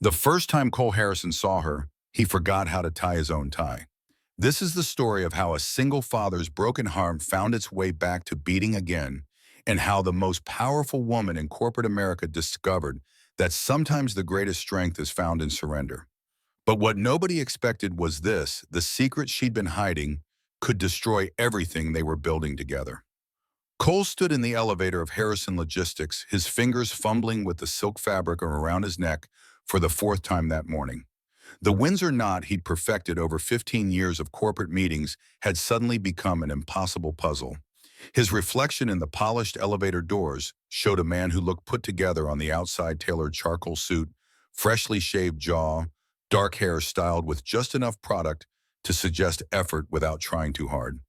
The first time Cole Harrison saw her, he forgot how to tie his own tie. This is the story of how a single father's broken heart found its way back to beating again, and how the most powerful woman in corporate America discovered that sometimes the greatest strength is found in surrender. But what nobody expected was this: the secret she'd been hiding could destroy everything they were building together. Cole stood in the elevator of Harrison Logistics, his fingers fumbling with the silk fabric around his neck for the fourth time that morning. The Windsor knot he'd perfected over 15 years of corporate meetings had suddenly become an impossible puzzle. His reflection in the polished elevator doors showed a man who looked put together on the outside, tailored charcoal suit, freshly shaved jaw, dark hair styled with just enough product to suggest effort without trying too hard.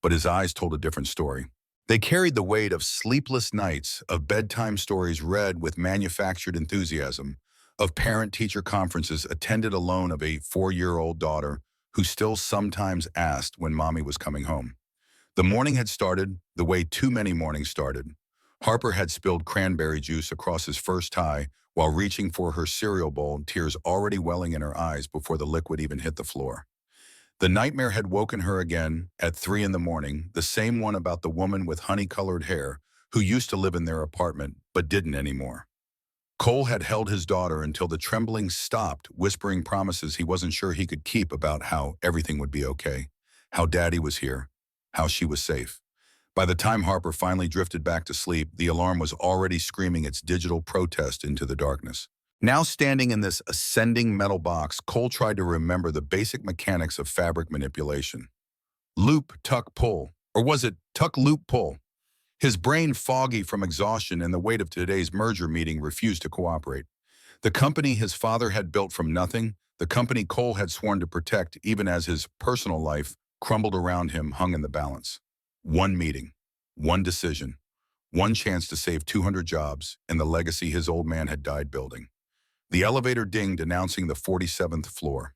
But his eyes told a different story. They carried the weight of sleepless nights, of bedtime stories read with manufactured enthusiasm, of parent-teacher conferences attended alone, of a 4-year-old daughter who still sometimes asked when mommy was coming home. The morning had started the way too many mornings started. Harper had spilled cranberry juice across his first tie while reaching for her cereal bowl, tears already welling in her eyes before the liquid even hit the floor. The nightmare had woken her again at 3 in the morning, the same one about the woman with honey-colored hair who used to live in their apartment but didn't anymore. Cole had held his daughter until the trembling stopped, whispering promises he wasn't sure he could keep about how everything would be okay, how Daddy was here, how she was safe. By the time Harper finally drifted back to sleep, the alarm was already screaming its digital protest into the darkness. Now standing in this ascending metal box, Cole tried to remember the basic mechanics of fabric manipulation. Loop, tuck, pull. Or was it tuck, loop, pull? His brain, foggy from exhaustion and the weight of today's merger meeting, refused to cooperate. The company his father had built from nothing, the company Cole had sworn to protect even as his personal life crumbled around him, hung in the balance. One meeting, one decision, one chance to save 200 jobs and the legacy his old man had died building. The elevator dinged, announcing the 47th floor.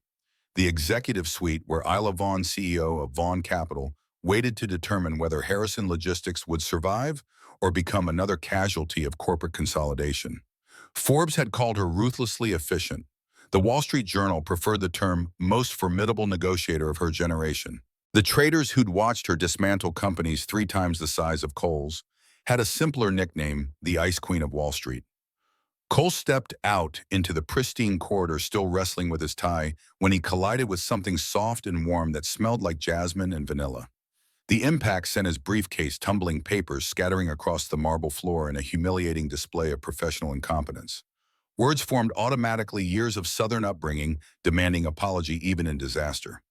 The executive suite where Isla Vaughn, CEO of Vaughn Capital, waited to determine whether Harrison Logistics would survive or become another casualty of corporate consolidation. Forbes had called her ruthlessly efficient. The Wall Street Journal preferred the term most formidable negotiator of her generation. The traders who'd watched her dismantle companies 3 times the size of Cole's had a simpler nickname: the Ice Queen of Wall Street. Cole stepped out into the pristine corridor, still wrestling with his tie, when he collided with something soft and warm that smelled like jasmine and vanilla. The impact sent his briefcase tumbling, papers scattering across the marble floor in a humiliating display of professional incompetence. Words formed automatically, years of Southern upbringing demanding apology even in disaster.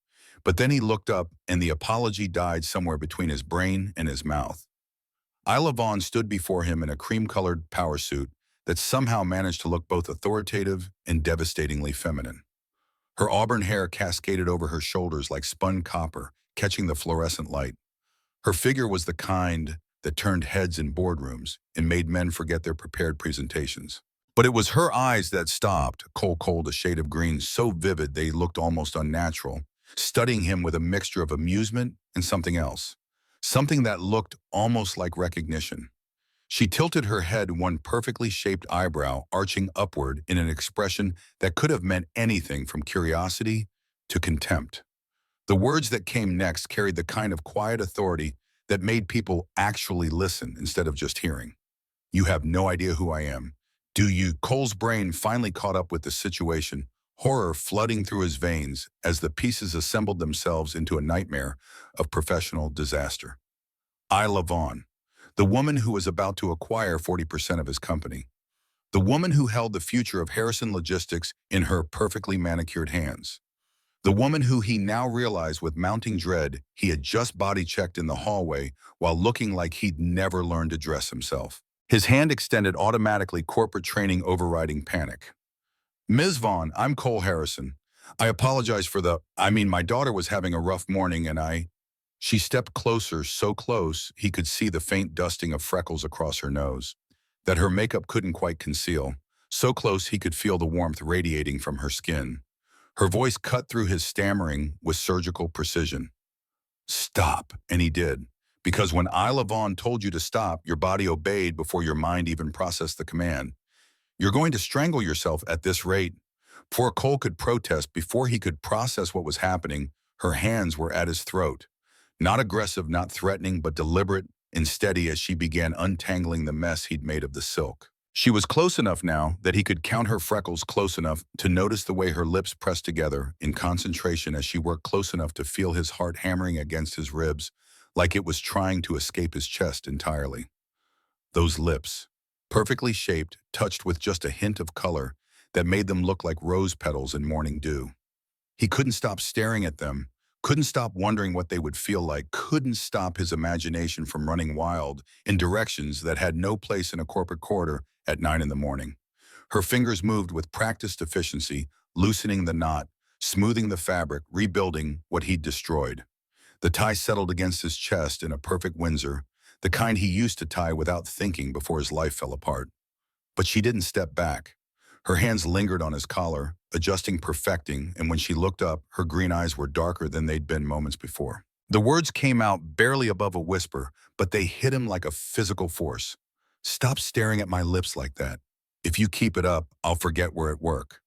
But then he looked up, and the apology died somewhere between his brain and his mouth. Isla Vaughn stood before him in a cream-colored power suit that somehow managed to look both authoritative and devastatingly feminine. Her auburn hair cascaded over her shoulders like spun copper, catching the fluorescent light. Her figure was the kind that turned heads in boardrooms and made men forget their prepared presentations. But it was her eyes that stopped. Cole culled a shade of green so vivid they looked almost unnatural, studying him with a mixture of amusement and something else, something that looked almost like recognition. She tilted her head, one perfectly shaped eyebrow arching upward in an expression that could have meant anything from curiosity to contempt. The words that came next carried the kind of quiet authority that made people actually listen instead of just hearing. "You have no idea who I am, do you?" Cole's brain finally caught up with the situation, horror flooding through his veins as the pieces assembled themselves into a nightmare of professional disaster. Isla Vaughn, the woman who was about to acquire 40% of his company. The woman who held the future of Harrison Logistics in her perfectly manicured hands. The woman who he now realized with mounting dread he had just body-checked in the hallway while looking like he'd never learned to dress himself. His hand extended automatically, corporate training overriding panic. "Ms. Vaughn, I'm Cole Harrison. I apologize for my daughter was having a rough morning and I—" She stepped closer, so close he could see the faint dusting of freckles across her nose that her makeup couldn't quite conceal, so close he could feel the warmth radiating from her skin. Her voice cut through his stammering with surgical precision. "Stop," and he did. Because when Isla Vaughn told you to stop, your body obeyed before your mind even processed the command. "You're going to strangle yourself at this rate." Before Cole could protest, before he could process what was happening, her hands were at his throat. Not aggressive, not threatening, but deliberate and steady as she began untangling the mess he'd made of the silk. She was close enough now that he could count her freckles, close enough to notice the way her lips pressed together in concentration as she worked, close enough to feel his heart hammering against his ribs like it was trying to escape his chest entirely. Those lips, perfectly shaped, touched with just a hint of color that made them look like rose petals in morning dew. He couldn't stop staring at them, couldn't stop wondering what they would feel like, couldn't stop his imagination from running wild in directions that had no place in a corporate corridor at 9 in the morning. Her fingers moved with practiced efficiency, loosening the knot, smoothing the fabric, rebuilding what he'd destroyed. The tie settled against his chest in a perfect Windsor, the kind he used to tie without thinking before his life fell apart. But she didn't step back. Her hands lingered on his collar, adjusting, perfecting, and when she looked up, her green eyes were darker than they'd been moments before. The words came out barely above a whisper, but they hit him like a physical force. "Stop staring at my lips like that. If you keep it up, I'll forget we're at work."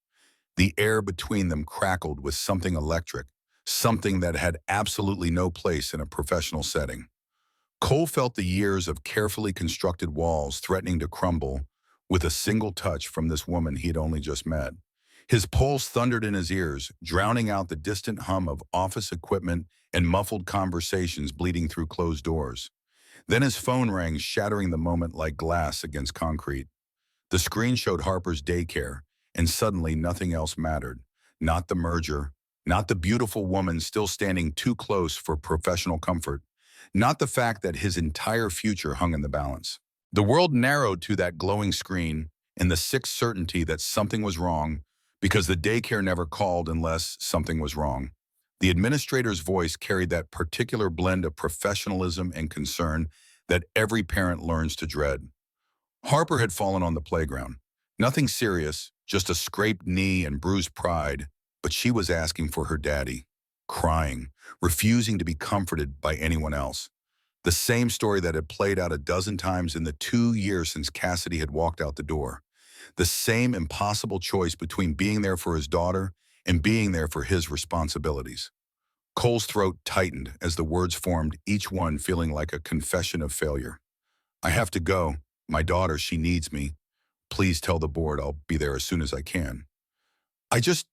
The air between them crackled with something electric, something that had absolutely no place in a professional setting. Cole felt the years of carefully constructed walls threatening to crumble with a single touch from this woman he had only just met. His pulse thundered in his ears, drowning out the distant hum of office equipment and muffled conversations bleeding through closed doors. Then his phone rang, shattering the moment like glass against concrete. The screen showed Harper's daycare, and suddenly nothing else mattered. Not the merger, not the beautiful woman still standing too close for professional comfort, not the fact that his entire future hung in the balance. The world narrowed to that glowing screen and the sick certainty that something was wrong because the daycare never called unless something was wrong. The administrator's voice carried that particular blend of professionalism and concern that every parent learns to dread. Harper had fallen on the playground. Nothing serious, just a scraped knee and bruised pride, but she was asking for her daddy, crying, refusing to be comforted by anyone else. The same story that had played out a dozen times in the 2 years since Cassidy had walked out the door. The same impossible choice between being there for his daughter and being there for his responsibilities. Cole's throat tightened as the words formed, each one feeling like a confession of failure. "I have to go. My daughter, she needs me. Please tell the board I'll be there as soon as I can." I just...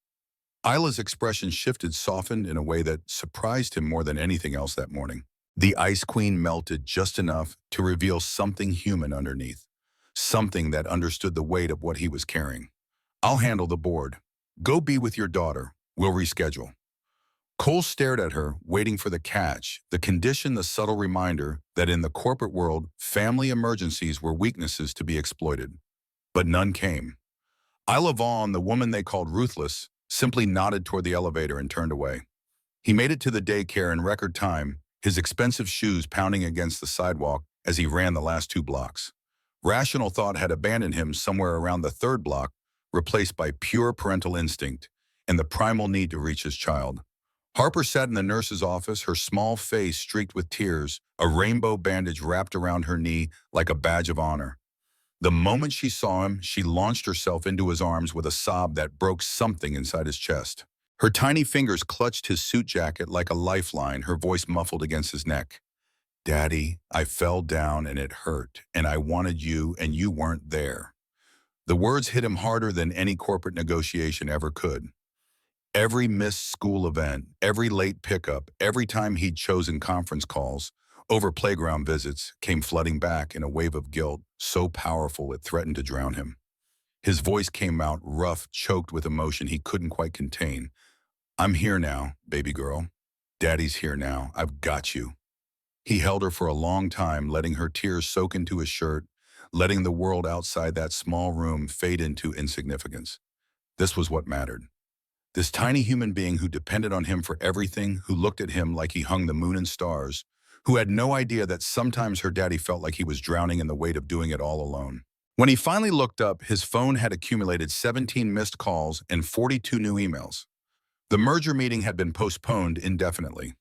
Isla's expression shifted, softened in a way that surprised him more than anything else that morning. The Ice Queen melted just enough to reveal something human underneath, something that understood the weight of what he was carrying. "I'll handle the board. Go be with your daughter. We'll reschedule." Cole stared at her, waiting for the catch, the condition, the subtle reminder that in the corporate world, family emergencies were weaknesses to be exploited. But none came. Isla Vaughn, the woman they called ruthless, simply nodded toward the elevator and turned away. He made it to the daycare in record time, his expensive shoes pounding against the sidewalk as he ran the last 2 blocks. Rational thought had abandoned him somewhere around the 3rd block, replaced by pure parental instinct and the primal need to reach his child. Harper sat in the nurse's office, her small face streaked with tears, a rainbow bandage wrapped around her knee like a badge of honor. The moment she saw him, she launched herself into his arms with a sob that broke something inside his chest. Her tiny fingers clutched his suit jacket like a lifeline, her voice muffled against his neck. "Daddy, I fell down and it hurt, and I wanted you and you weren't there." The words hit him harder than any corporate negotiation ever could. Every missed school event, every late pickup, every time he'd chosen conference calls over playground visits came flooding back in a wave of guilt so powerful it threatened to drown him. His voice came out rough, choked with emotion he couldn't quite contain. "I'm here now, baby girl. Daddy's here now. I've got you." He held her for a long time, letting her tears soak into his shirt, letting the world outside that small room fade into insignificance. This was what mattered. This tiny human being who depended on him for everything, who looked at him like he hung the moon and stars, who had no idea that sometimes her daddy felt like he was drowning in the weight of doing it all alone. When he finally looked up, his phone had accumulated 17 missed calls and 42 new emails. The merger meeting had been postponed indefinitely.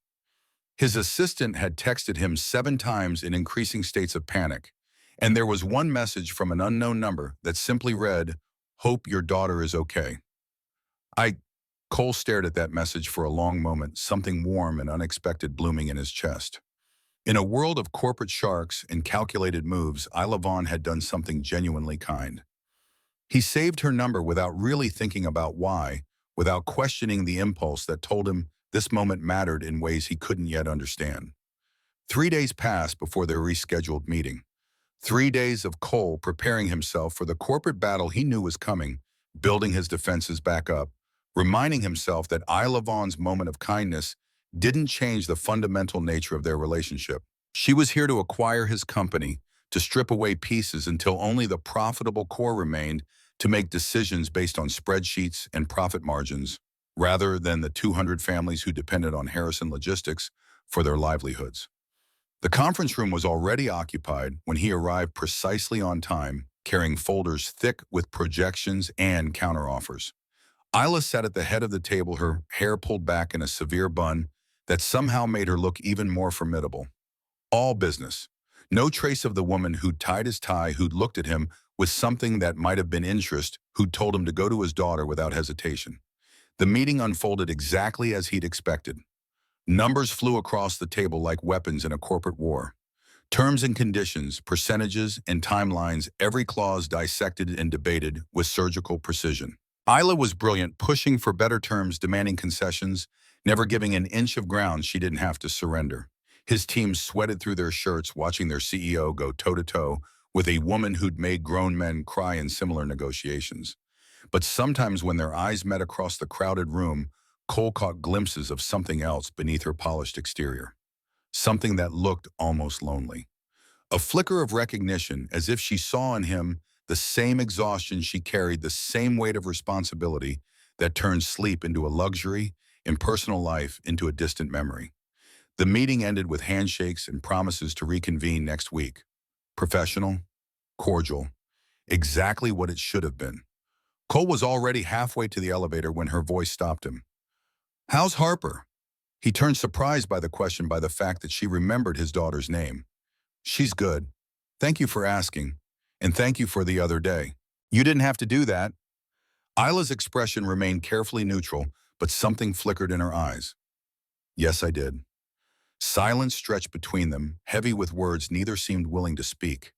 His assistant had texted him 7 times in increasing states of panic, and there was one message from an unknown number that simply read, "Hope your daughter is okay." I Cole stared at that message for a long moment, something warm and unexpected blooming in his chest. In a world of corporate sharks and calculated moves, Isla Vaughn had done something genuinely kind. He saved her number without really thinking about why, without questioning the impulse that told him this moment mattered in ways he couldn't yet understand. 3 days passed before their rescheduled meeting. 3 days of Cole preparing himself for the corporate battle he knew was coming, building his defenses back up, reminding himself that Isla Vaughn's moment of kindness didn't change the fundamental nature of their relationship. She was here to acquire his company, to strip away pieces until only the profitable core remained, to make decisions based on spreadsheets and profit margins, rather than the 200 families who depended on Harrison Logistics for their livelihoods. The conference room was already occupied when he arrived precisely on time, carrying folders thick with projections and counteroffers. Isla sat at the head of the table, her hair pulled back in a severe bun that somehow made her look even more formidable. All business. No trace of the woman who'd tied his tie, who'd looked at him with something that might have been interest, who'd told him to go to his daughter without hesitation. The meeting unfolded exactly as he'd expected. Numbers flew across the table like weapons in a corporate war. Terms and conditions, percentages, and timelines, every clause dissected and debated with surgical precision. Isla was brilliant, pushing for better terms, demanding concessions, never giving an inch of ground she didn't have to surrender. His team sweated through their shirts, watching their CEO go toe-to-toe with a woman who'd made grown men cry in similar negotiations. But sometimes when their eyes met across the crowded room, Cole caught glimpses of something else beneath her polished exterior. Something that looked almost lonely. A flicker of recognition, as if she saw in him the same exhaustion she carried, the same weight of responsibility that turned sleep into a luxury and personal life into a distant memory. The meeting ended with handshakes and promises to reconvene next week. Professional, cordial, exactly what it should have been. Cole was already halfway to the elevator when her voice stopped him. "How's Harper?" He turned, surprised by the question, by the fact that she remembered his daughter's name. "She's good. Thank you for asking. And thank you for the other day." "You didn't have to do that." Isla's expression remained carefully neutral, but something flickered in her eyes. "Yes, I did." Silence stretched between them, heavy with words neither seemed willing to speak.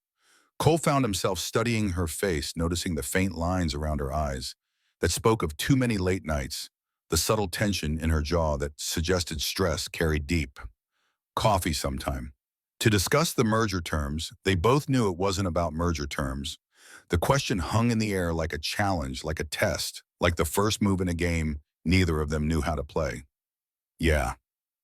Cole found himself studying her face, noticing the faint lines around her eyes that spoke of too many late nights, the subtle tension in her jaw that suggested stress carried deep. Coffee sometime. To discuss the merger terms, they both knew it wasn't about merger terms. The question hung in the air like a challenge, like a test, like the first move in a game neither of them knew how to play. Yeah,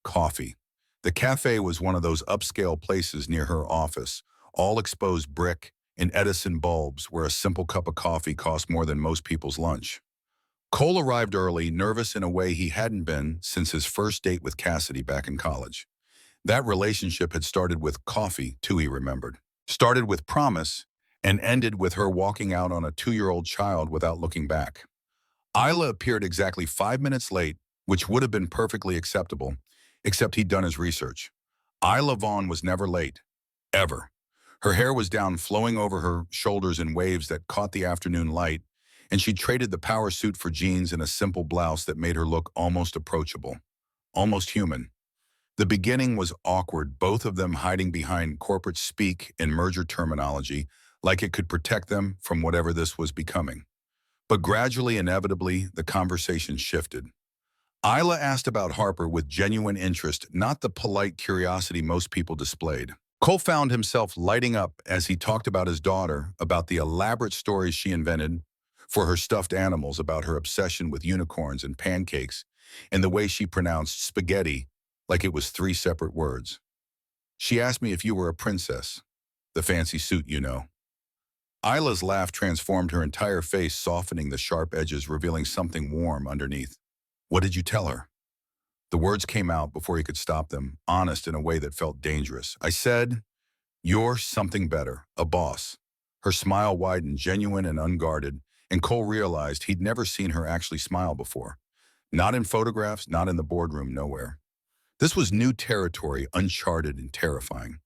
coffee. The cafe was one of those upscale places near her office, all exposed brick and Edison bulbs, where a simple cup of coffee cost more than most people's lunch. Cole arrived early, nervous in a way he hadn't been since his first date with Cassidy back in college. That relationship had started with coffee, too, he remembered. Started with promise and ended with her walking out on a 2-year-old child without looking back. Isla appeared exactly 5 minutes late, which would have been perfectly acceptable, except he'd done his research. Isla Vaughn was never late. Ever. Her hair was down, flowing over her shoulders in waves that caught the afternoon light, and she traded the power suit for jeans and a simple blouse that made her look almost approachable, almost human. The beginning was awkward, both of them hiding behind corporate speak and merger terminology like it could protect them from whatever this was becoming. But gradually, inevitably, the conversation shifted. Isla asked about Harper with genuine interest, not the polite curiosity most people displayed. Cole found himself lighting up as he talked about his daughter, about the elaborate stories she invented for her stuffed animals, about her obsession with unicorns and pancakes, and the way she pronounced spaghetti like it was 3 separate words. "She asked me if you were a princess. The fancy suit, you know." Isla's laugh transformed her entire face, softening the sharp edges, revealing something warm underneath. "What did you tell her?" The words came out before he could stop them, honest in a way that felt dangerous. "I said, you're something better, a boss." Her smile widened, genuine and unguarded, and Cole realized he'd never seen her actually smile before. Not in photographs, not in the boardroom, nowhere. This was new territory, uncharted and terrifying.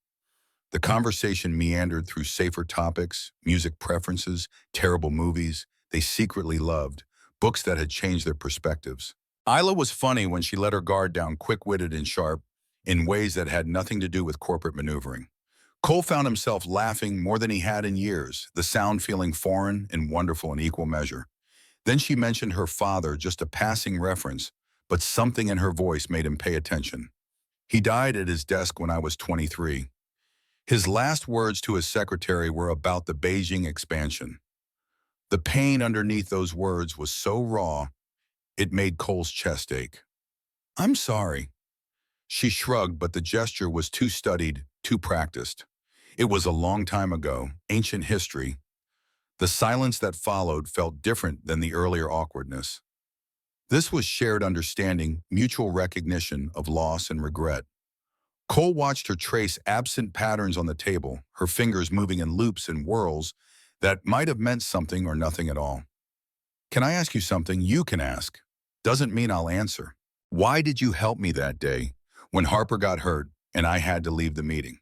The conversation meandered through safer topics, music preferences, terrible movies they secretly loved, books that had changed their perspectives. Isla was funny when she let her guard down, quick-witted and sharp, in ways that had nothing to do with corporate maneuvering. Cole found himself laughing more than he had in years, the sound feeling foreign and wonderful in equal measure. Then she mentioned her father, just a passing reference, but something in her voice made him pay attention. He died at his desk when I was 23. His last words to his secretary were about the Beijing expansion. The pain underneath those words was so raw, it made Cole's chest ache. "I'm sorry." She shrugged, but the gesture was too studied, too practiced. It was a long time ago, ancient history. The silence that followed felt different than the earlier awkwardness. This was shared understanding, mutual recognition of loss and regret. Cole watched her trace absent patterns on the table, her fingers moving in loops and whirls that might have meant something or nothing at all. "Can I ask you something?" "You can ask. Doesn't mean I'll answer." "Why did you help me that day when Harper got hurt and I had to leave the meeting?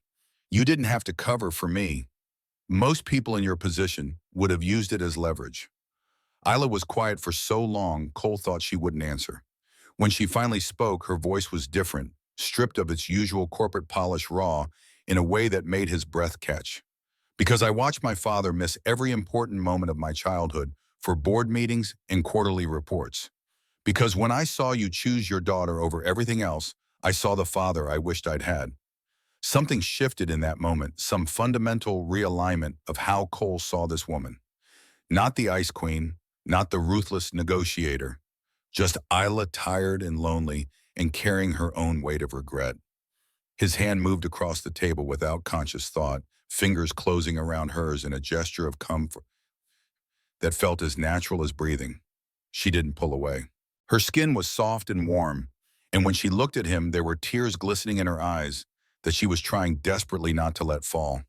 You didn't have to cover for me. Most people in your position would have used it as leverage." Isla was quiet for so long, Cole thought she wouldn't answer. When she finally spoke, her voice was different, stripped of its usual corporate polish, raw, in a way that made his breath catch. "Because I watched my father miss every important moment of my childhood for board meetings and quarterly reports. Because when I saw you choose your daughter over everything else, I saw the father I wished I'd had." Something shifted in that moment, some fundamental realignment of how Cole saw this woman. Not the ice queen, not the ruthless negotiator, just Isla, tired and lonely and carrying her own weight of regret. His hand moved across the table without conscious thought, fingers closing around hers in a gesture of comfort that felt as natural as breathing. She didn't pull away. Her skin was soft and warm, and when she looked at him, there were tears glistening in her eyes that she was trying desperately not to let fall.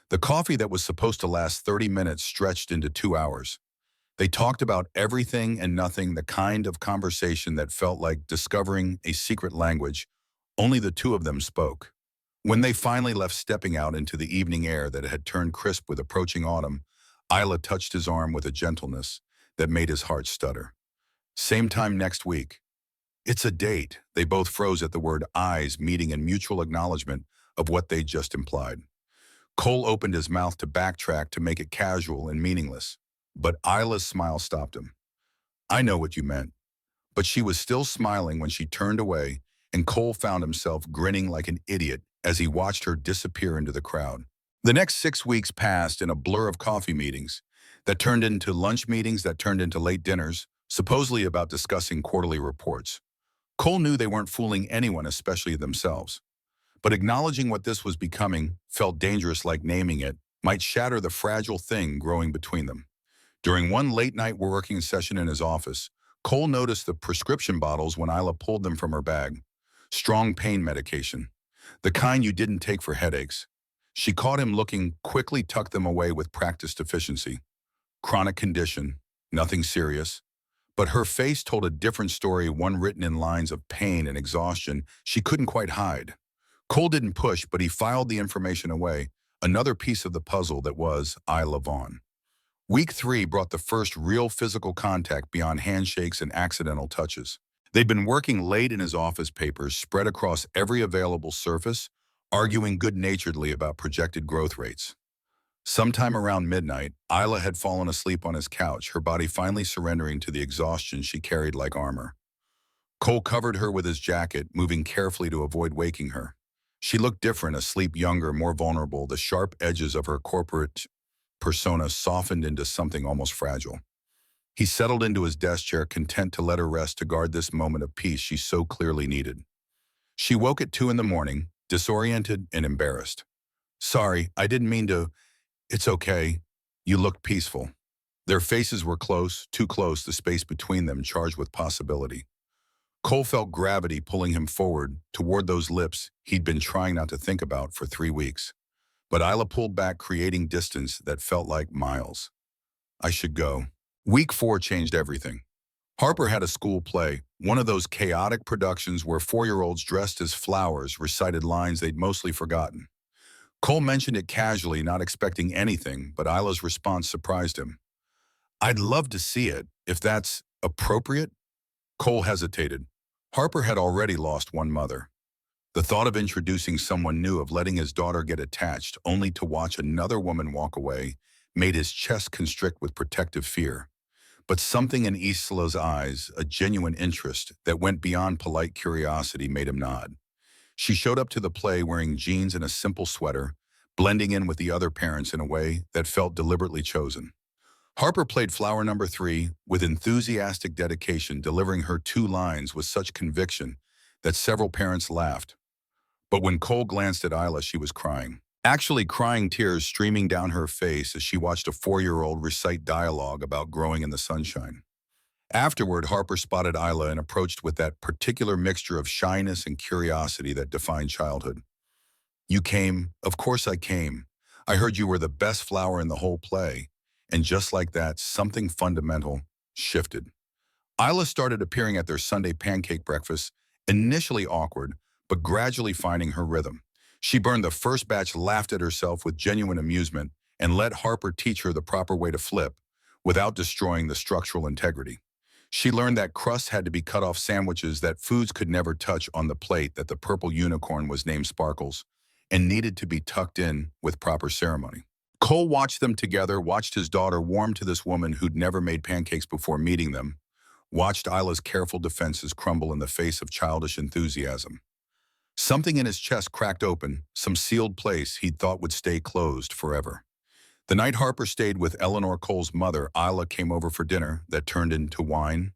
The coffee that was supposed to last 30 minutes stretched into 2 hours. They talked about everything and nothing, the kind of conversation that felt like discovering a secret language only the two of them spoke. When they finally left, stepping out into the evening air that had turned crisp with approaching autumn, Isla touched his arm with a gentleness that made his heart stutter. "Same time next week." "It's a date." They both froze at the word, eyes meeting in mutual acknowledgement of what they'd just implied. Cole opened his mouth to backtrack to make it casual and meaningless, but Isla's smile stopped him. "I know what you meant." But she was still smiling when she turned away, and Cole found himself grinning like an idiot as he watched her disappear into the crowd. The next 6 weeks passed in a blur of coffee meetings that turned into lunch meetings that turned into late dinners, supposedly about discussing quarterly reports. Cole knew they weren't fooling anyone, especially themselves. But acknowledging what this was becoming felt dangerous, like naming it might shatter the fragile thing growing between them. During one late-night working session in his office, Cole noticed the prescription bottles when Isla pulled them from her bag. Strong pain medication, the kind you didn't take for headaches. She caught him looking, quickly tucked them away with practiced efficiency. Chronic condition, nothing serious. But her face told a different story, one written in lines of pain and exhaustion she couldn't quite hide. Cole didn't push, but he filed the information away, another piece of the puzzle that was Isla Vaughn. Week 3 brought the first real physical contact beyond handshakes and accidental touches. They'd been working late in his office, papers spread across every available surface, arguing good-naturedly about projected growth rates. Sometime around midnight, Isla had fallen asleep on his couch, her body finally surrendering to the exhaustion she carried like armor. Cole covered her with his jacket, moving carefully to avoid waking her. She looked different, asleep, younger, more vulnerable, the sharp edges of her corporate persona softened into something almost fragile. He settled into his desk chair, content to let her rest, to guard this moment of peace she so clearly needed. She woke at 2 in the morning, disoriented and embarrassed. "Sorry, I didn't mean to." "It's okay. You looked peaceful." Their faces were close, too close, the space between them charged with possibility. Cole felt gravity pulling him forward, toward those lips he'd been trying not to think about for 3 weeks. But Isla pulled back, creating distance that felt like miles. "I should go." Week 4 changed everything. Harper had a school play, one of those chaotic productions where 4-year-olds dressed as flowers recited lines they'd mostly forgotten. Cole mentioned it casually, not expecting anything, but Isla's response surprised him. "I'd love to see it, if that's Appropriate? Cole hesitated. Harper had already lost one mother. The thought of introducing someone new, of letting his daughter get attached only to watch another woman walk away, made his chest constrict with protective fear. But something in Isola's eyes, a genuine interest that went beyond polite curiosity, made him nod. She showed up to the play wearing jeans and a simple sweater, blending in with the other parents in a way that felt deliberately chosen. Harper played flower number 3 with enthusiastic dedication, delivering her 2 lines with such conviction that several parents laughed. But when Cole glanced at Isla, she was crying. Actually crying, tears streaming down her face as she watched a 4-year-old recite dialogue about growing in the sunshine. Afterward, Harper spotted Isla and approached with that particular mixture of shyness and curiosity that defined childhood. "You came. Of course I came. I heard you were the best flower in the whole play." And just like that, something fundamental shifted. Isla started appearing at their Sunday pancake breakfast, initially awkward, but gradually finding her rhythm. She burned the first batch, laughed at herself with genuine amusement, and let Harper teach her the proper way to flip without destroying the structural integrity. She learned that crusts had to be cut off sandwiches, that foods could never touch on the plate, that the purple unicorn was named Sparkles and needed to be tucked in with proper ceremony. Cole watched them together, watched his daughter warm to this woman who'd never made pancakes before meeting them, watched Isla's careful defenses crumble in the face of childish enthusiasm. Something in his chest cracked open, some sealed place he'd thought would stay closed forever. The night Harper stayed with Eleanor Cole's mother, Isla came over for dinner that turned into wine,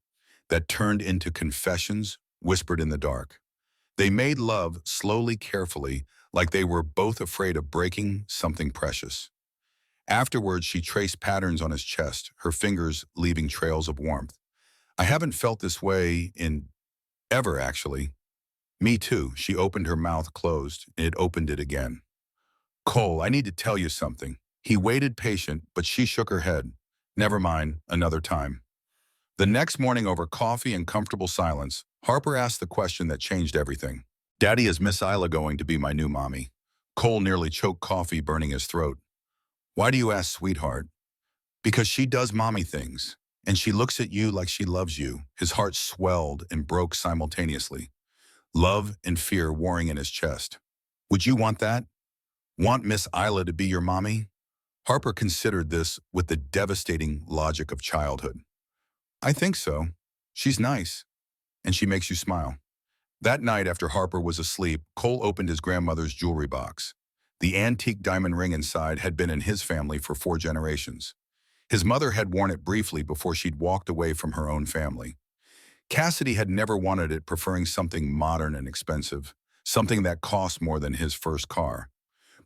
that turned into confessions whispered in the dark. They made love slowly, carefully, like they were both afraid of breaking something precious. Afterwards, she traced patterns on his chest, her fingers leaving trails of warmth. "I haven't felt this way in ever, actually." "Me too." She opened her mouth, closed, and it opened it again. "Cole, I need to tell you something." He waited patient, but she shook her head. "Never mind, another time." The next morning, over coffee and comfortable silence, Harper asked the question that changed everything. "Daddy, is Miss Isla going to be my new mommy?" Cole nearly choked, coffee burning his throat. "Why do you ask, sweetheart?" "Because she does mommy things, and she looks at you like she loves you." His heart swelled and broke simultaneously, love and fear warring in his chest. "Would you want that? Want Miss Isla to be your mommy?" Harper considered this with the devastating logic of childhood. "I think so. She's nice, and she makes you smile." That night, after Harper was asleep, Cole opened his grandmother's jewelry box. The antique diamond ring inside had been in his family for 4 generations. His mother had worn it briefly before she'd walked away from her own family. Cassidy had never wanted it, preferring something modern and expensive, something that cost more than his first car.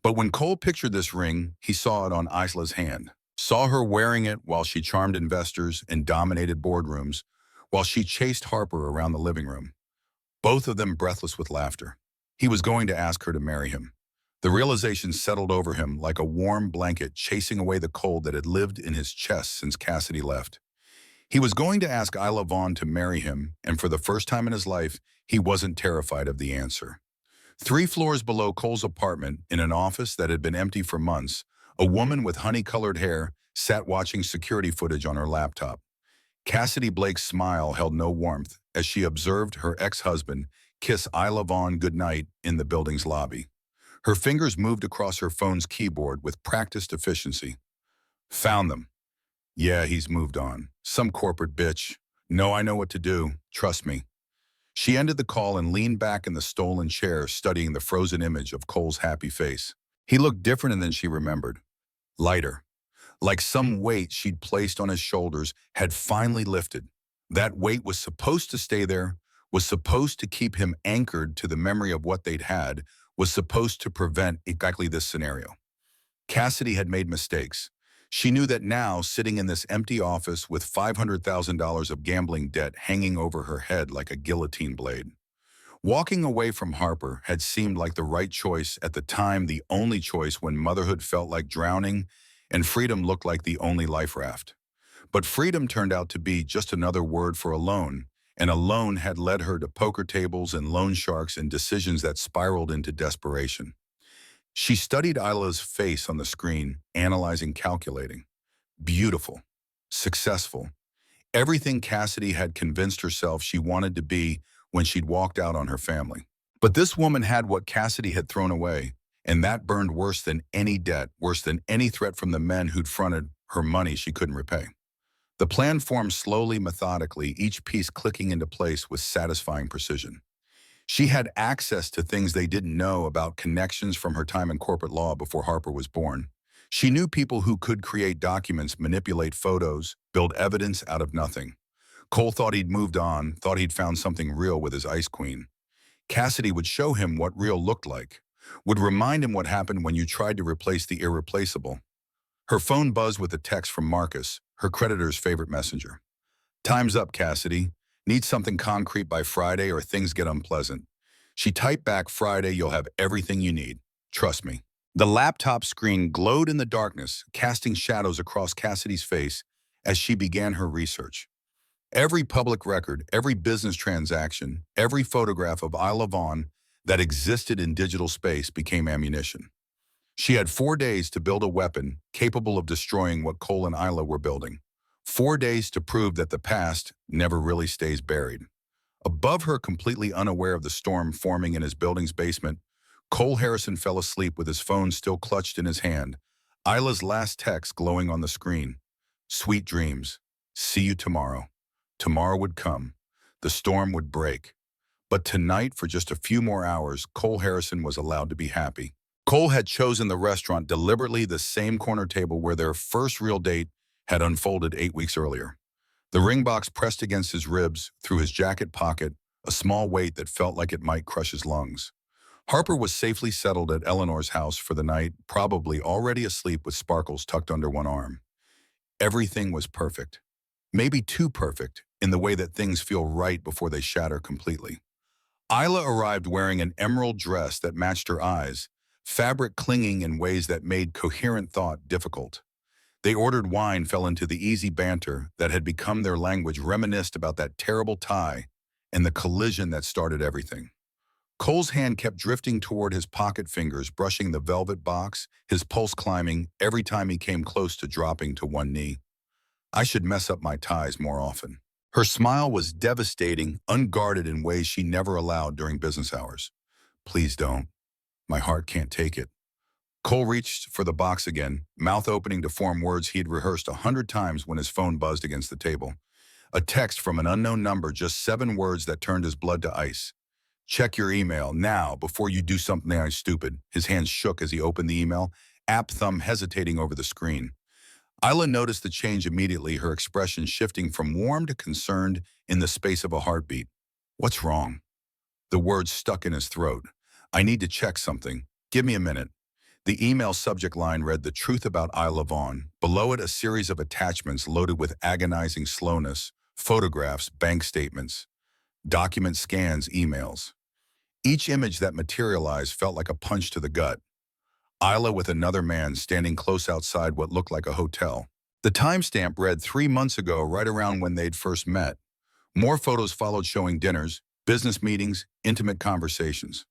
But when Cole pictured this ring, he saw it on Isla's hand, saw her wearing it while she charmed investors and dominated boardrooms, while she chased Harper around the living room, both of them breathless with laughter. He was going to ask her to marry him. The realization settled over him like a warm blanket, chasing away the cold that had lived in his chest since Cassidy left. He was going to ask Isla Vaughn to marry him, and for the first time in his life, he wasn't terrified of the answer. 3 floors below Cole's apartment, in an office that had been empty for months, a woman with honey-colored hair sat watching security footage on her laptop. Cassidy Blake's smile held no warmth as she observed her ex-husband kiss Isla Vaughn goodnight in the building's lobby. Her fingers moved across her phone's keyboard with practiced efficiency. "Found them." "Yeah, he's moved on. Some corporate bitch. No, I know what to do. Trust me." She ended the call and leaned back in the stolen chair, studying the frozen image of Cole's happy face. He looked different than she remembered. Lighter. Like some weight she'd placed on his shoulders had finally lifted. That weight was supposed to stay there, was supposed to keep him anchored to the memory of what they'd had, was supposed to prevent exactly this scenario. Cassidy had made mistakes. She knew that now, sitting in this empty office with $500,000 of gambling debt hanging over her head like a guillotine blade. Walking away from Harper had seemed like the right choice at the time, the only choice when motherhood felt like drowning and freedom looked like the only life raft. But freedom turned out to be just another word for alone, and alone had led her to poker tables and loan sharks and decisions that spiraled into desperation. She studied Isla's face on the screen, analyzing, calculating. Beautiful, successful, Everything Cassidy had convinced herself she wanted to be when she'd walked out on her family. But this woman had what Cassidy had thrown away, and that burned worse than any debt, worse than any threat from the men who'd fronted her money she couldn't repay. The plan formed slowly, methodically, each piece clicking into place with satisfying precision. She had access to things they didn't know about, connections from her time in corporate law before Harper was born. She knew people who could create documents, manipulate photos, build evidence out of nothing. Cole thought he'd moved on, thought he'd found something real with his Ice Queen. Cassidy would show him what real looked like, would remind him what happened when you tried to replace the irreplaceable. Her phone buzzed with a text from Marcus, her creditor's favorite messenger. "Time's up, Cassidy. Need something concrete by Friday or things get unpleasant." She typed back, "Friday, you'll have everything you need. Trust me." The laptop screen glowed in the darkness, casting shadows across Cassidy's face as she began her research. Every public record, every business transaction, every photograph of Isla Vaughn that existed in digital space became ammunition. She had 4 days to build a weapon capable of destroying what Cole and Isla were building. 4 days to prove that the past never really stays buried. Above her, completely unaware of the storm forming in his building's basement, Cole Harrison fell asleep with his phone still clutched in his hand, Isla's last text glowing on the screen. "Sweet dreams. See you tomorrow." Tomorrow would come. The storm would break. But tonight, for just a few more hours, Cole Harrison was allowed to be happy. Cole had chosen the restaurant, deliberately the same corner table where their first real date had unfolded 8 weeks earlier. The ring box pressed against his ribs, through his jacket pocket, a small weight that felt like it might crush his lungs. Harper was safely settled at Eleanor's house for the night, probably already asleep with Sparkles tucked under one arm. Everything was perfect. Maybe too perfect, in the way that things feel right before they shatter completely. Isla arrived wearing an emerald dress that matched her eyes, fabric clinging in ways that made coherent thought difficult. They ordered wine, fell into the easy banter that had become their language, reminisced about that terrible tie and the collision that started everything. Cole's hand kept drifting toward his pocket fingers, brushing the velvet box, his pulse climbing every time he came close to dropping to one knee. "I should mess up my ties more often." Her smile was devastating, unguarded in ways she never allowed during business hours. "Please don't. My heart can't take it." Cole reached for the box again, mouth opening to form words he had rehearsed 100 times when his phone buzzed against the table. A text from an unknown number, just 7 words that turned his blood to ice. "Check your email now before you do something stupid." His hands shook as he opened the email, app thumb hesitating over the screen. Isla noticed the change immediately, her expression shifting from warm to concerned in the space of a heartbeat. "What's wrong?" The words stuck in his throat. "I need to check something. Give me a minute." The email subject line read, "The truth about Isla Vaughn." Below it, a series of attachments loaded with agonizing slowness, photographs, bank statements, document scans, emails. Each image that materialized felt like a punch to the gut. Isla with another man standing close outside what looked like a hotel. The timestamp read 3 months ago, right around when they'd first met. More photos followed showing dinners, business meetings, intimate conversations.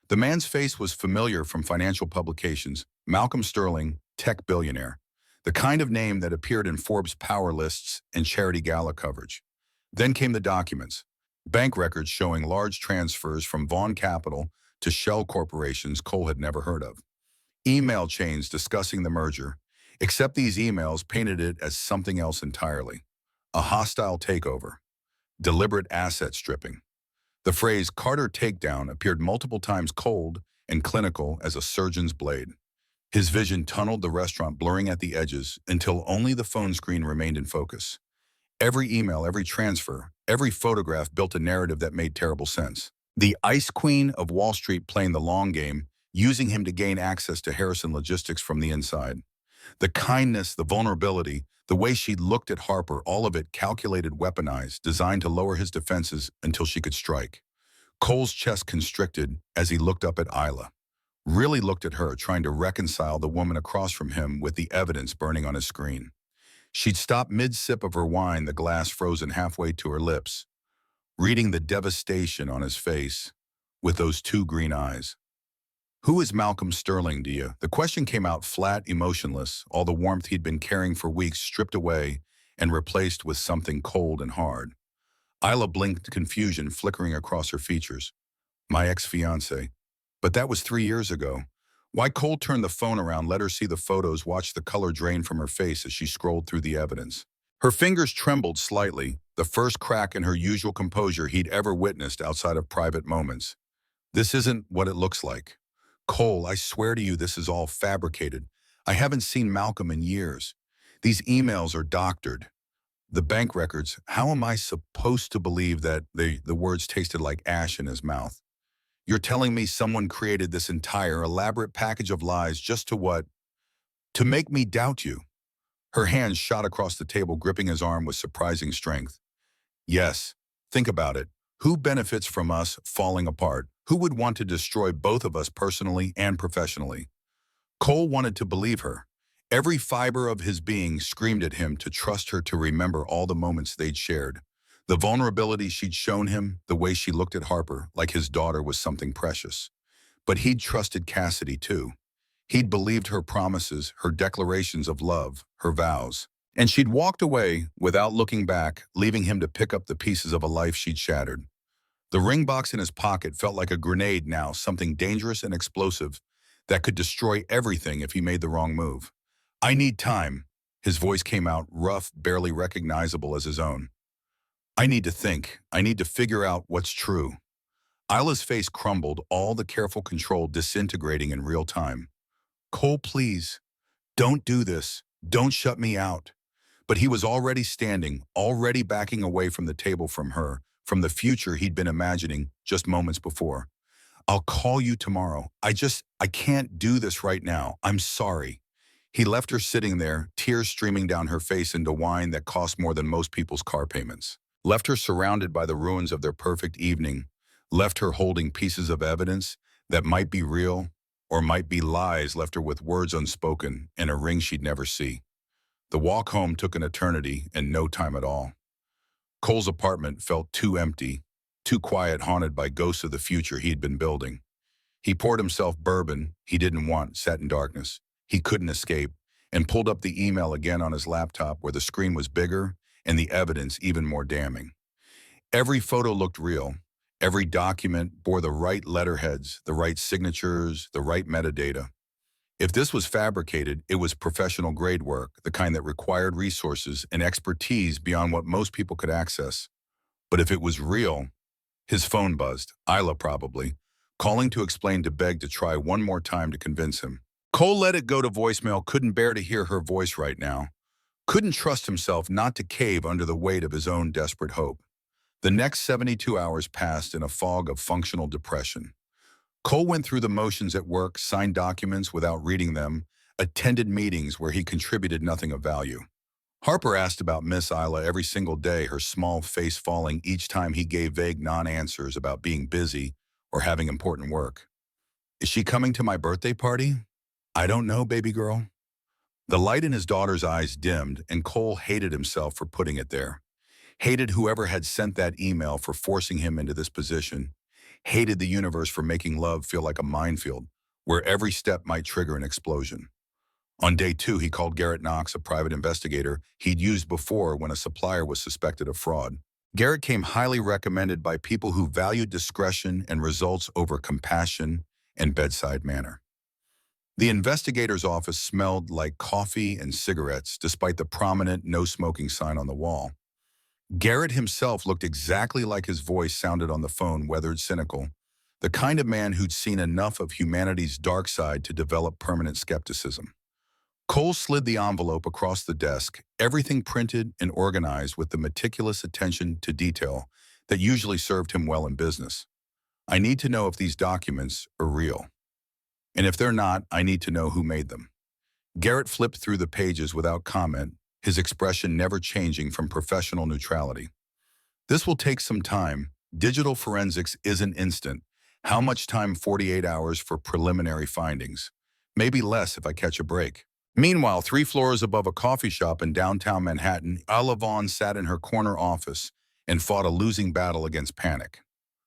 The man's face was familiar from financial publications. Malcolm Sterling, tech billionaire. The kind of name that appeared in Forbes power lists and charity gala coverage. Then came the documents. Bank records showing large transfers from Vaughn Capital to shell corporations Cole had never heard of. Email chains discussing the merger, except these emails painted it as something else entirely. A hostile takeover. Deliberate asset stripping. The phrase "Carter takedown" appeared multiple times, cold and clinical as a surgeon's blade. His vision tunneled the restaurant, blurring at the edges until only the phone screen remained in focus. Every email, every transfer, every photograph built a narrative that made terrible sense. The Ice Queen of Wall Street playing the long game, using him to gain access to Harrison Logistics from the inside. The kindness, the vulnerability, the way she looked at Harper, all of it calculated, weaponized, designed to lower his defenses until she could strike. Cole's chest constricted as he looked up at Isla. Really looked at her, trying to reconcile the woman across from him with the evidence burning on his screen. She'd stopped mid-sip of her wine, the glass frozen halfway to her lips, reading the devastation on his face with those 2 green eyes. "Who is Malcolm Sterling, Dia?" The question came out flat, emotionless, all the warmth he'd been carrying for weeks stripped away, and replaced with something cold and hard. Isla blinked, confusion flickering across her features. My ex-fiancé. But that was 3 years ago. Why? Cole turned the phone around, let her see the photos, watched the color drain from her face as she scrolled through the evidence. Her fingers trembled slightly, the first crack in her usual composure he'd ever witnessed outside of private moments. This isn't what it looks like. Cole, I swear to you this is all fabricated. I haven't seen Malcolm in years. These emails are doctored. The bank records, how am I supposed to believe that the words tasted like ash in his mouth? You're telling me someone created this entire elaborate package of lies just to what? To make me doubt you. Her hands shot across the table, gripping his arm with surprising strength. Yes, think about it. Who benefits from us falling apart? Who would want to destroy both of us personally and professionally? Cole wanted to believe her. Every fiber of his being screamed at him to trust her, to remember all the moments they'd shared. The vulnerability she'd shown him, the way she looked at Harper like his daughter was something precious. But he'd trusted Cassidy too. He'd believed her promises, her declarations of love, her vows. And she'd walked away without looking back, leaving him to pick up the pieces of a life she'd shattered. The ring box in his pocket felt like a grenade now, something dangerous and explosive that could destroy everything if he made the wrong move. I need time. His voice came out rough, barely recognizable as his own. I need to think. I need to figure out what's true. Isla's face crumbled, all the careful control disintegrating in real time. Cole, please, don't do this. Don't shut me out. But he was already standing, already backing away from the table, from her, from the future he'd been imagining just moments before. I'll call you tomorrow. I can't do this right now. I'm sorry. He left her sitting there, tears streaming down her face into wine that cost more than most people's car payments. Left her surrounded by the ruins of their perfect evening. Left her holding pieces of evidence that might be real or might be lies. Left her with words unspoken and a ring she'd never see. The walk home took an eternity and no time at all. Cole's apartment felt too empty, too quiet, haunted by ghosts of the future he'd been building. He poured himself bourbon he didn't want, sat in darkness he couldn't escape, and pulled up the email again on his laptop, where the screen was bigger and the evidence even more damning. Every photo looked real. Every document bore the right letterheads, the right signatures, the right metadata. If this was fabricated, it was professional grade work, the kind that required resources and expertise beyond what most people could access. But if it was real, his phone buzzed, Isla probably, calling to explain, to beg, to try one more time to convince him. Cole let it go to voicemail, couldn't bear to hear her voice right now. Couldn't trust himself not to cave under the weight of his own desperate hope. The next 72 hours passed in a fog of functional depression. Cole went through the motions at work, signed documents without reading them, attended meetings where he contributed nothing of value. Harper asked about Miss Isla every single day, her small face falling each time he gave vague non-answers about being busy or having important work. Is she coming to my birthday party? I don't know, baby girl. The light in his daughter's eyes dimmed, and Cole hated himself for putting it there. Hated whoever had sent that email for forcing him into this position. Hated the universe for making love feel like a minefield, where every step might trigger an explosion. On day 2, he called Garrett Knox, a private investigator he'd used before when a supplier was suspected of fraud. Garrett came highly recommended by people who valued discretion and results over compassion and bedside manner. The investigator's office smelled like coffee and cigarettes, despite the prominent no smoking sign on the wall. Garrett himself looked exactly like his voice sounded on the phone, weathered, cynical, the kind of man who'd seen enough of humanity's dark side to develop permanent skepticism. Cole slid the envelope across the desk, everything printed and organized with the meticulous attention to detail that usually served him well in business. I need to know if these documents are real. And if they're not, I need to know who made them. Garrett flipped through the pages without comment, his expression never changing from professional neutrality. This will take some time. Digital forensics isn't instant. How much time? 48 hours for preliminary findings. Maybe less if I catch a break. Meanwhile, 3 floors above a coffee shop in downtown Manhattan, Isla Vaughn sat in her corner office and fought a losing battle against panic.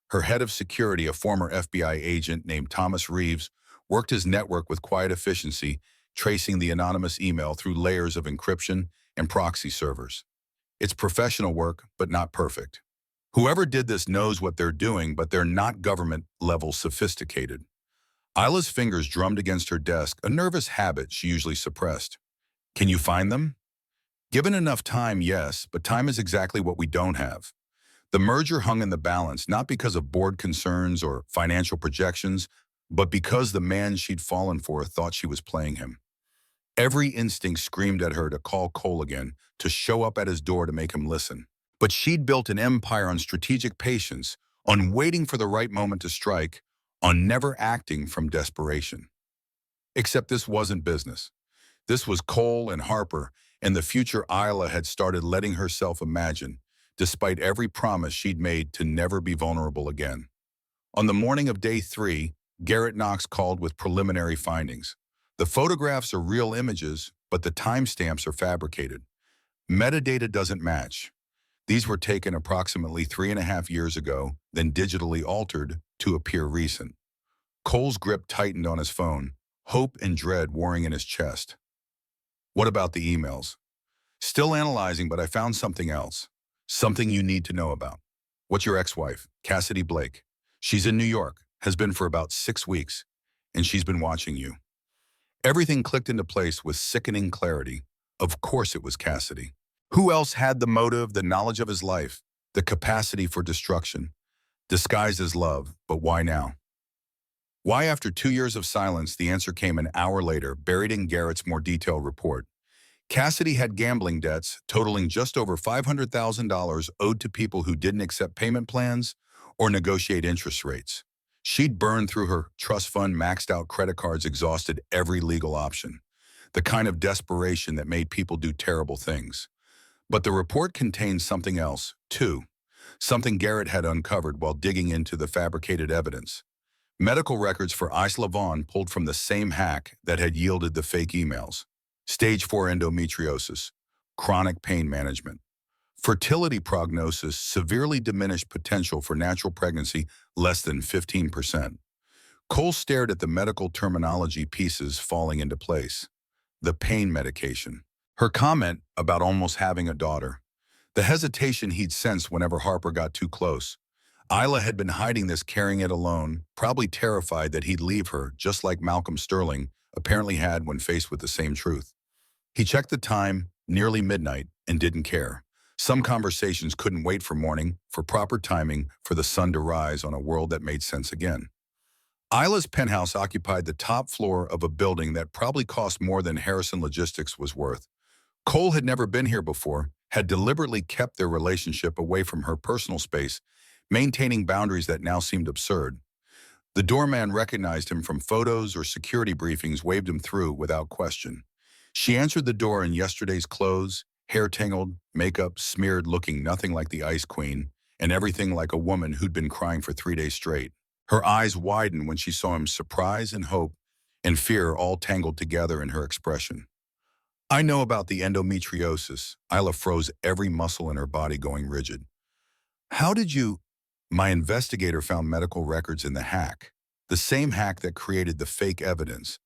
Her head of security, a former FBI agent named Thomas Reeves, worked his network with quiet efficiency, tracing the anonymous email through layers of encryption and proxy servers. It's professional work, but not perfect. Whoever did this knows what they're doing, but they're not government-level sophisticated. Isla's fingers drummed against her desk, a nervous habit she usually suppressed. Can you find them? Given enough time, yes, but time is exactly what we don't have. The merger hung in the balance, not because of board concerns or financial projections, but because the man she'd fallen for thought she was playing him. Every instinct screamed at her to call Cole again, to show up at his door to make him listen. But she'd built an empire on strategic patience, on waiting for the right moment to strike, on never acting from desperation. Except this wasn't business. This was Cole and Harper, and the future Isla had started letting herself imagine, despite every promise she'd made to never be vulnerable again. On the morning of day 3, Garrett Knox called with preliminary findings. The photographs are real images, but the timestamps are fabricated. Metadata doesn't match. These were taken approximately 3.5 years ago, then digitally altered to appear recent. Cole's grip tightened on his phone, hope and dread warring in his chest. What about the emails? Still analyzing, but I found something else. Something you need to know about. What's your ex-wife, Cassidy Blake? She's in New York, has been for about 6 weeks, and she's been watching you. Everything clicked into place with sickening clarity. Of course it was Cassidy. Who else had the motive, the knowledge of his life, the capacity for destruction? Disguised as love, but why now? Why, after 2 years of silence, the answer came an hour later, buried in Garrett's more detailed report. Cassidy had gambling debts totaling just over $500,000 owed to people who didn't accept payment plans or negotiate interest rates. She'd burned through her trust fund, maxed out credit cards, exhausted every legal option. The kind of desperation that made people do terrible things. But the report contained something else, too. Something Garrett had uncovered while digging into the fabricated evidence. Medical records for Isla Vaughn pulled from the same hack that had yielded the fake emails. Stage 4 endometriosis, chronic pain management. Fertility prognosis, severely diminished potential for natural pregnancy, less than 15%. Cole stared at the medical terminology pieces falling into place. The pain medication. Her comment about almost having a daughter. The hesitation he'd sensed whenever Harper got too close. Isla had been hiding this, carrying it alone, probably terrified that he'd leave her, just like Malcolm Sterling apparently had when faced with the same truth. He checked the time, nearly midnight, and didn't care. Some conversations couldn't wait for morning, for proper timing, for the sun to rise on a world that made sense again. Isla's penthouse occupied the top floor of a building that probably cost more than Harrison Logistics was worth. Cole had never been here before, had deliberately kept their relationship away from her personal space, maintaining boundaries that now seemed absurd. The doorman recognized him from photos or security briefings, waved him through without question. She answered the door in yesterday's clothes, hair tangled, makeup smeared, looking nothing like the Ice Queen, and everything like a woman who'd been crying for 3 days straight. Her eyes widened when she saw him, surprise and hope and fear all tangled together in her expression. I know about the endometriosis. Isla froze, every muscle in her body going rigid. How did you? My investigator found medical records in the hack. The same hack that created the fake evidence.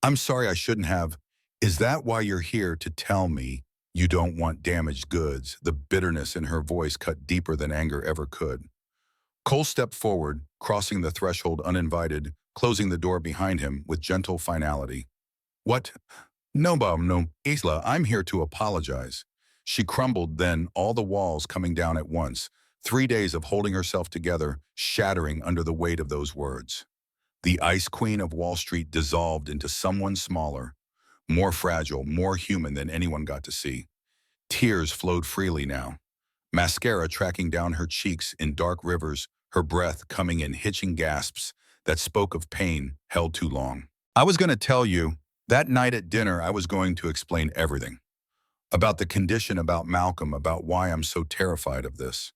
I'm sorry, I shouldn't have. Is that why you're here, to tell me you don't want damaged goods? The bitterness in her voice cut deeper than anger ever could. Cole stepped forward, crossing the threshold uninvited, closing the door behind him with gentle finality. What? No, Bob, no, Isla, I'm here to apologize. She crumbled then, all the walls coming down at once. 3 days of holding herself together, shattering under the weight of those words. The Ice Queen of Wall Street dissolved into someone smaller, more fragile, more human than anyone got to see. Tears flowed freely now. Mascara tracking down her cheeks in dark rivers, her breath coming in hitching gasps that spoke of pain held too long. I was going to tell you, that night at dinner I was going to explain everything. About the condition, about Malcolm, about why I'm so terrified of this.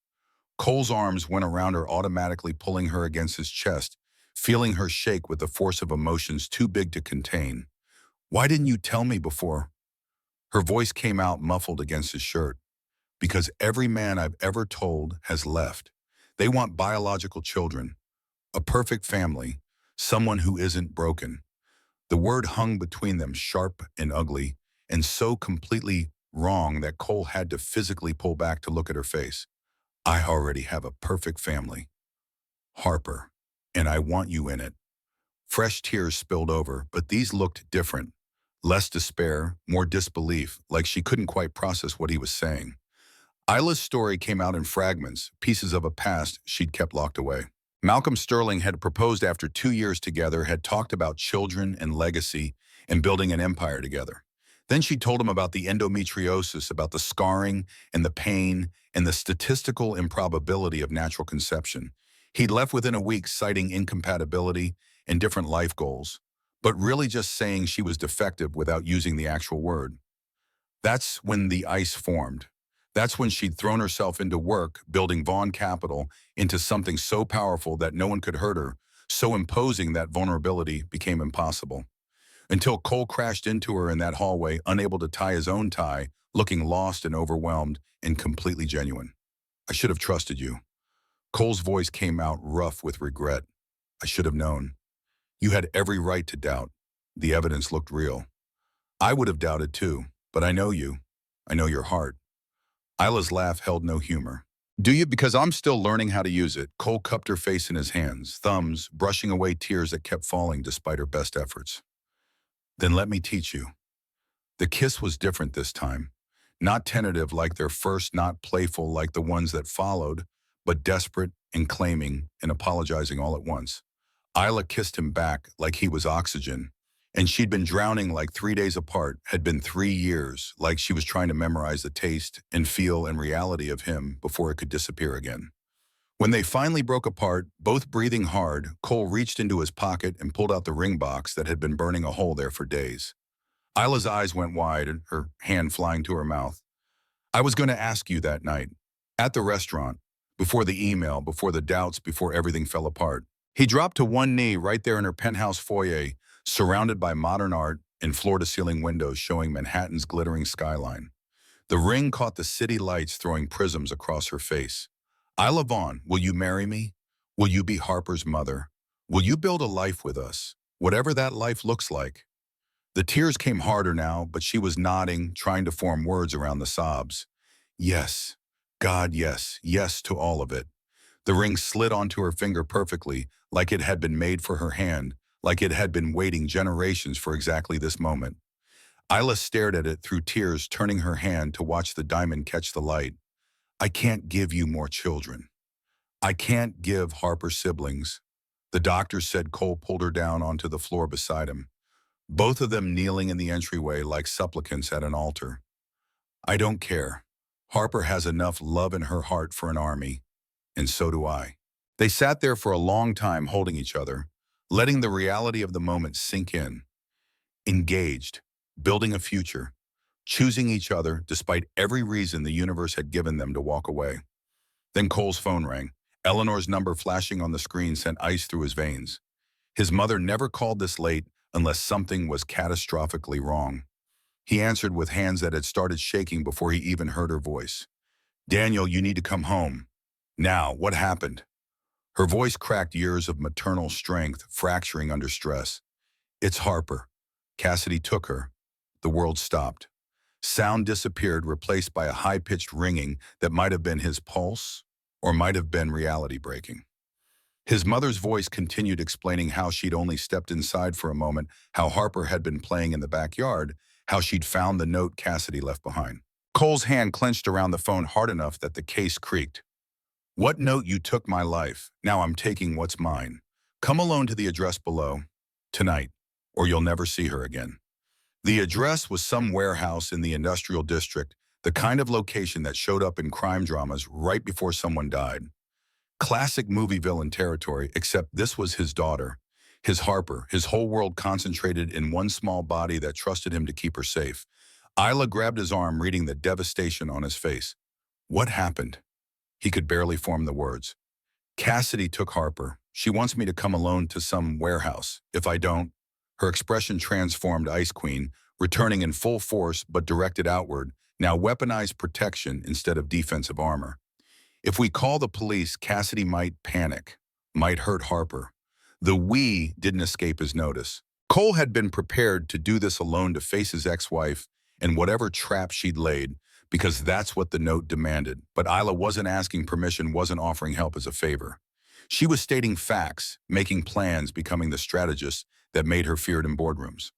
Cole's arms went around her, automatically pulling her against his chest, feeling her shake with the force of emotions too big to contain. Why didn't you tell me before? Her voice came out muffled against his shirt. Because every man I've ever told has left. They want biological children, a perfect family, someone who isn't broken. The word hung between them, sharp and ugly, and so completely wrong that Cole had to physically pull back to look at her face. I already have a perfect family, Harper, and I want you in it. Fresh tears spilled over, but these looked different. Less despair, more disbelief, like she couldn't quite process what he was saying. Isla's story came out in fragments, pieces of a past she'd kept locked away. Malcolm Sterling had proposed after 2 years together, had talked about children and legacy and building an empire together. Then she told him about the endometriosis, about the scarring and the pain and the statistical improbability of natural conception. He'd left within a week citing incompatibility and different life goals, but really just saying she was defective without using the actual word. That's when the ice formed. That's when she'd thrown herself into work, building Vaughn Capital into something so powerful that no one could hurt her, so imposing that vulnerability became impossible. Until Cole crashed into her in that hallway, unable to tie his own tie, looking lost and overwhelmed and completely genuine. I should have trusted you. Cole's voice came out rough with regret. I should have known. You had every right to doubt. The evidence looked real. I would have doubted too, but I know you. I know your heart. Isla's laugh held no humor. Do you? Because I'm still learning how to use it. Cole cupped her face in his hands, thumbs brushing away tears that kept falling despite her best efforts. Then let me teach you. The kiss was different this time. Not tentative like their first, not playful like the ones that followed, but desperate and claiming and apologizing all at once. Isla kissed him back like he was oxygen, and she'd been drowning like 3 days apart, had been 3 years, like she was trying to memorize the taste and feel and reality of him before it could disappear again. When they finally broke apart, both breathing hard, Cole reached into his pocket and pulled out the ring box that had been burning a hole there for days. Isla's eyes went wide, and her hand flying to her mouth. I was going to ask you that night, at the restaurant, before the email, before the doubts, before everything fell apart. He dropped to one knee right there in her penthouse foyer, surrounded by modern art and floor-to-ceiling windows showing Manhattan's glittering skyline. The ring caught the city lights throwing prisms across her face. Isla Vaughn, will you marry me? Will you be Harper's mother? Will you build a life with us, whatever that life looks like? The tears came harder now, but she was nodding, trying to form words around the sobs. Yes, God, yes, yes to all of it. The ring slid onto her finger perfectly, like it had been made for her hand, like it had been waiting generations for exactly this moment. Isla stared at it through tears, turning her hand to watch the diamond catch the light. I can't give you more children. I can't give Harper siblings. The doctor said. Cole pulled her down onto the floor beside him, both of them kneeling in the entryway like supplicants at an altar. I don't care. Harper has enough love in her heart for an army, and so do I. They sat there for a long time holding each other, letting the reality of the moment sink in. Engaged, building a future, choosing each other despite every reason the universe had given them to walk away. Then Cole's phone rang. Eleanor's number flashing on the screen sent ice through his veins. His mother never called this late unless something was catastrophically wrong. He answered with hands that had started shaking before he even heard her voice. Daniel, you need to come home. Now, what happened? Her voice cracked, years of maternal strength fracturing under stress. It's Harper. Cassidy took her. The world stopped. Sound disappeared, replaced by a high-pitched ringing that might have been his pulse or might have been reality breaking. His mother's voice continued, explaining how she'd only stepped inside for a moment, how Harper had been playing in the backyard, how she'd found the note Cassidy left behind. Cole's hand clenched around the phone hard enough that the case creaked. What note? You took my life. Now I'm taking what's mine. Come alone to the address below. Tonight, or you'll never see her again. The address was some warehouse in the industrial district, the kind of location that showed up in crime dramas right before someone died. Classic movie villain territory, except this was his daughter, his Harper, his whole world concentrated in one small body that trusted him to keep her safe. Isla grabbed his arm, reading the devastation on his face. What happened? He could barely form the words. Cassidy took Harper. She wants me to come alone to some warehouse. If I don't, her expression transformed. Ice Queen, returning in full force but directed outward, now weaponized protection instead of defensive armor. If we call the police, Cassidy might panic, might hurt Harper. The "we" didn't escape his notice. Cole had been prepared to do this alone, to face his ex-wife and whatever trap she'd laid, because that's what the note demanded. But Isla wasn't asking permission, wasn't offering help as a favor. She was stating facts, making plans, becoming the strategist that made her feared in boardrooms.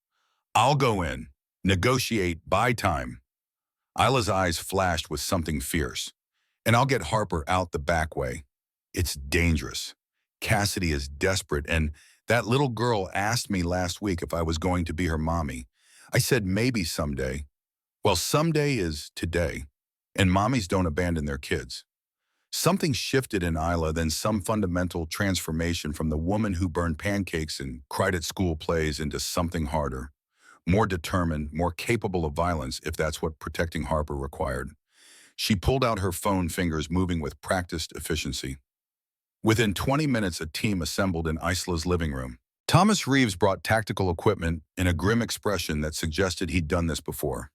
I'll go in, negotiate, buy time. Isla's eyes flashed with something fierce. And I'll get Harper out the back way. It's dangerous. Cassidy is desperate, and that little girl asked me last week if I was going to be her mommy. I said maybe someday. Well, someday is today, and mommies don't abandon their kids. Something shifted in Isla, then some fundamental transformation from the woman who burned pancakes and cried at school plays into something harder, more determined, more capable of violence if that's what protecting Harper required. She pulled out her phone, fingers moving with practiced efficiency. Within 20 minutes, a team assembled in Isla's living room. Thomas Reeves brought tactical equipment in a grim expression that suggested he'd done this before.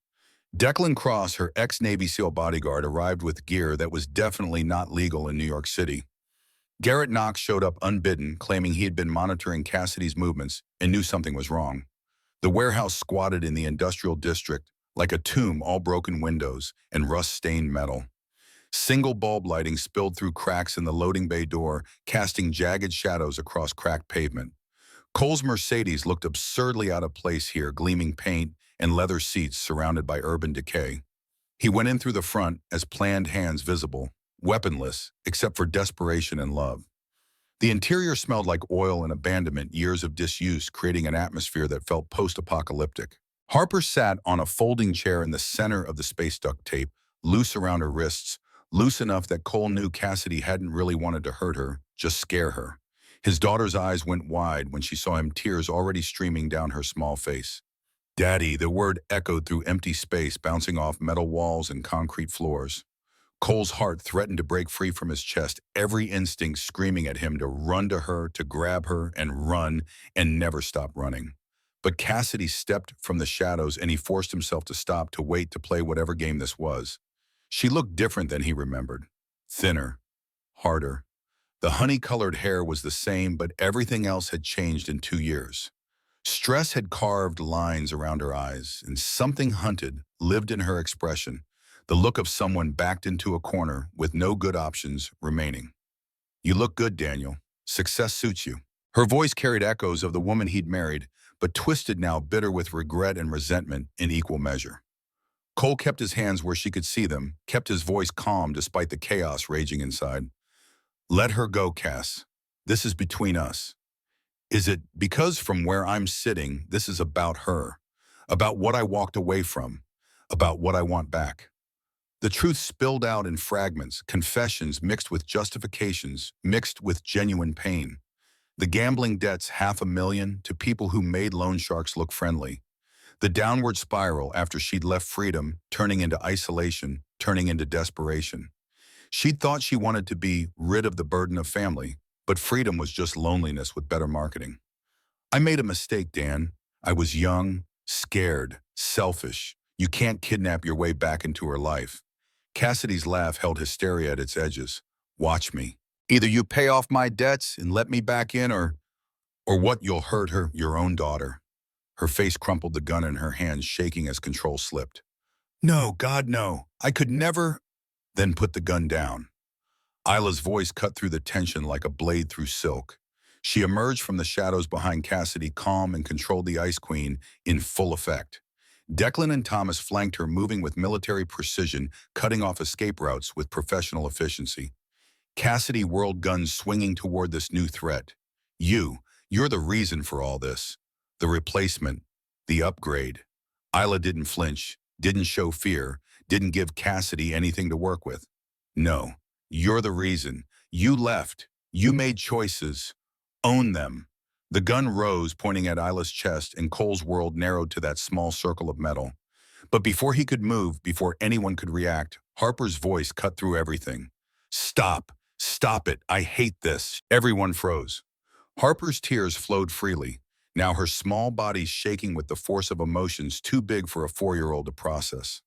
Declan Cross, her ex-Navy SEAL bodyguard, arrived with gear that was definitely not legal in New York City. Garrett Knox showed up unbidden, claiming he had been monitoring Cassidy's movements and knew something was wrong. The warehouse squatted in the industrial district, like a tomb, all broken windows and rust-stained metal. Single bulb lighting spilled through cracks in the loading bay door, casting jagged shadows across cracked pavement. Cole's Mercedes looked absurdly out of place here, gleaming paint and leather seats surrounded by urban decay. He went in through the front, as planned, hands visible, weaponless, except for desperation and love. The interior smelled like oil and abandonment, years of disuse creating an atmosphere that felt post-apocalyptic. Harper sat on a folding chair in the center of the space duct tape, loose around her wrists, loose enough that Cole knew Cassidy hadn't really wanted to hurt her, just scare her. His daughter's eyes went wide when she saw him, tears already streaming down her small face. Daddy, the word echoed through empty space, bouncing off metal walls and concrete floors. Cole's heart threatened to break free from his chest, every instinct screaming at him to run to her, to grab her, and run, and never stop running. But Cassidy stepped from the shadows, and he forced himself to stop, to wait, to play whatever game this was. She looked different than he remembered. Thinner, harder. The honey-colored hair was the same, but everything else had changed in 2 years. Stress had carved lines around her eyes, and something hunted lived in her expression, the look of someone backed into a corner with no good options remaining. You look good, Daniel. Success suits you. Her voice carried echoes of the woman he'd married, but twisted now, bitter with regret and resentment in equal measure. Cole kept his hands where she could see them, kept his voice calm despite the chaos raging inside. Let her go, Cass. This is between us. Is it because from where I'm sitting, this is about her, about what I walked away from, about what I want back? The truth spilled out in fragments, confessions mixed with justifications, mixed with genuine pain. The gambling debts, $500,000 to people who made loan sharks look friendly. The downward spiral after she'd left freedom, turning into isolation, turning into desperation. She'd thought she wanted to be rid of the burden of family, but freedom was just loneliness with better marketing. I made a mistake, Dan. I was young, scared, selfish. You can't kidnap your way back into her life. Cassidy's laugh held hysteria at its edges. Watch me. Either you pay off my debts and let me back in, or what, you'll hurt her, your own daughter. Her face crumpled, the gun in her hands shaking as control slipped. No, God, no. I could never. Then put the gun down. Isla's voice cut through the tension like a blade through silk. She emerged from the shadows behind Cassidy, calm, and controlled the Ice Queen in full effect. Declan and Thomas flanked her, moving with military precision, cutting off escape routes with professional efficiency. Cassidy whirled, guns swinging toward this new threat. You're the reason for all this. The replacement, the upgrade. Isla didn't flinch, didn't show fear, didn't give Cassidy anything to work with. No. You're the reason. You left. You made choices. Own them. The gun rose, pointing at Isla's chest, and Cole's world narrowed to that small circle of metal. But before he could move, before anyone could react, Harper's voice cut through everything. Stop. Stop it. I hate this. Everyone froze. Harper's tears flowed freely, now her small body shaking with the force of emotions too big for a 4-year-old to process.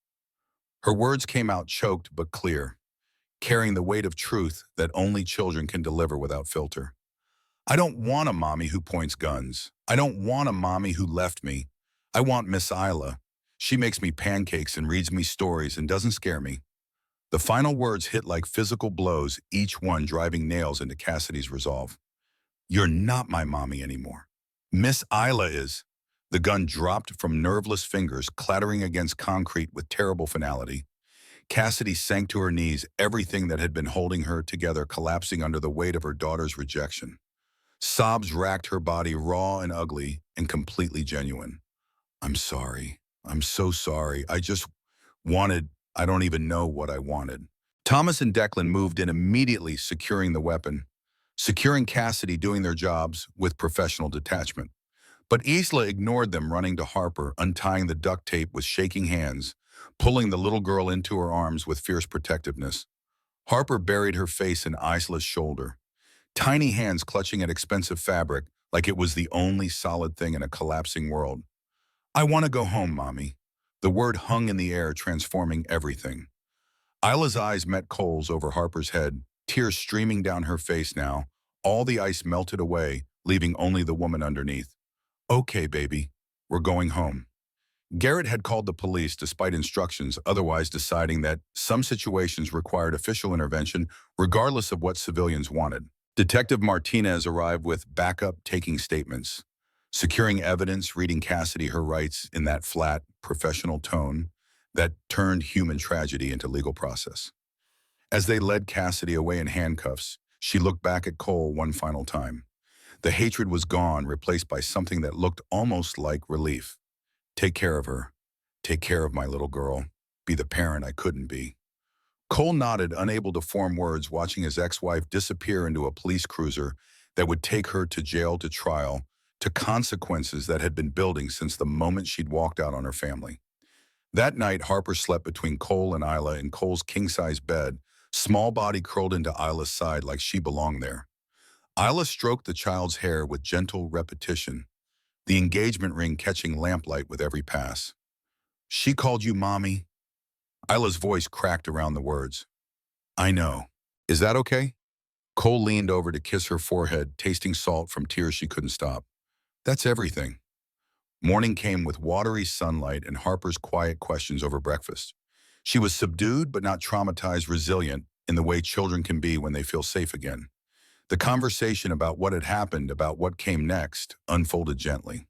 Her words came out choked but clear, carrying the weight of truth that only children can deliver without filter. I don't want a mommy who points guns. I don't want a mommy who left me. I want Miss Isla. She makes me pancakes and reads me stories and doesn't scare me. The final words hit like physical blows, each one driving nails into Cassidy's resolve. You're not my mommy anymore. Miss Isla is. The gun dropped from nerveless fingers, clattering against concrete with terrible finality. Cassidy sank to her knees, everything that had been holding her together collapsing under the weight of her daughter's rejection. Sobs racked her body, raw and ugly and completely genuine. I'm sorry. I'm so sorry. I just wanted, I don't even know what I wanted. Thomas and Declan moved in immediately, securing the weapon, securing Cassidy, doing their jobs with professional detachment. But Isla ignored them, running to Harper, untying the duct tape with shaking hands, pulling the little girl into her arms with fierce protectiveness. Harper buried her face in Isla's shoulder, tiny hands clutching at expensive fabric like it was the only solid thing in a collapsing world. I want to go home, Mommy. The word hung in the air, transforming everything. Isla's eyes met Cole's over Harper's head, tears streaming down her face now. All the ice melted away, leaving only the woman underneath. Okay, baby, we're going home. Garrett had called the police despite instructions, otherwise deciding that some situations required official intervention regardless of what civilians wanted. Detective Martinez arrived with backup, taking statements, securing evidence, reading Cassidy her rights in that flat, professional tone that turned human tragedy into legal process. As they led Cassidy away in handcuffs, she looked back at Cole one final time. The hatred was gone, replaced by something that looked almost like relief. Take care of her. Take care of my little girl. Be the parent I couldn't be. Cole nodded, unable to form words, watching his ex-wife disappear into a police cruiser that would take her to jail, to trial, to consequences that had been building since the moment she'd walked out on her family. That night, Harper slept between Cole and Isla in Cole's king-size bed, small body curled into Isla's side like she belonged there. Isla stroked the child's hair with gentle repetition, the engagement ring catching lamplight with every pass. She called you Mommy? Isla's voice cracked around the words. I know. Is that okay? Cole leaned over to kiss her forehead, tasting salt from tears she couldn't stop. That's everything. Morning came with watery sunlight and Harper's quiet questions over breakfast. She was subdued but not traumatized, resilient in the way children can be when they feel safe again. The conversation about what had happened, about what came next, unfolded gently.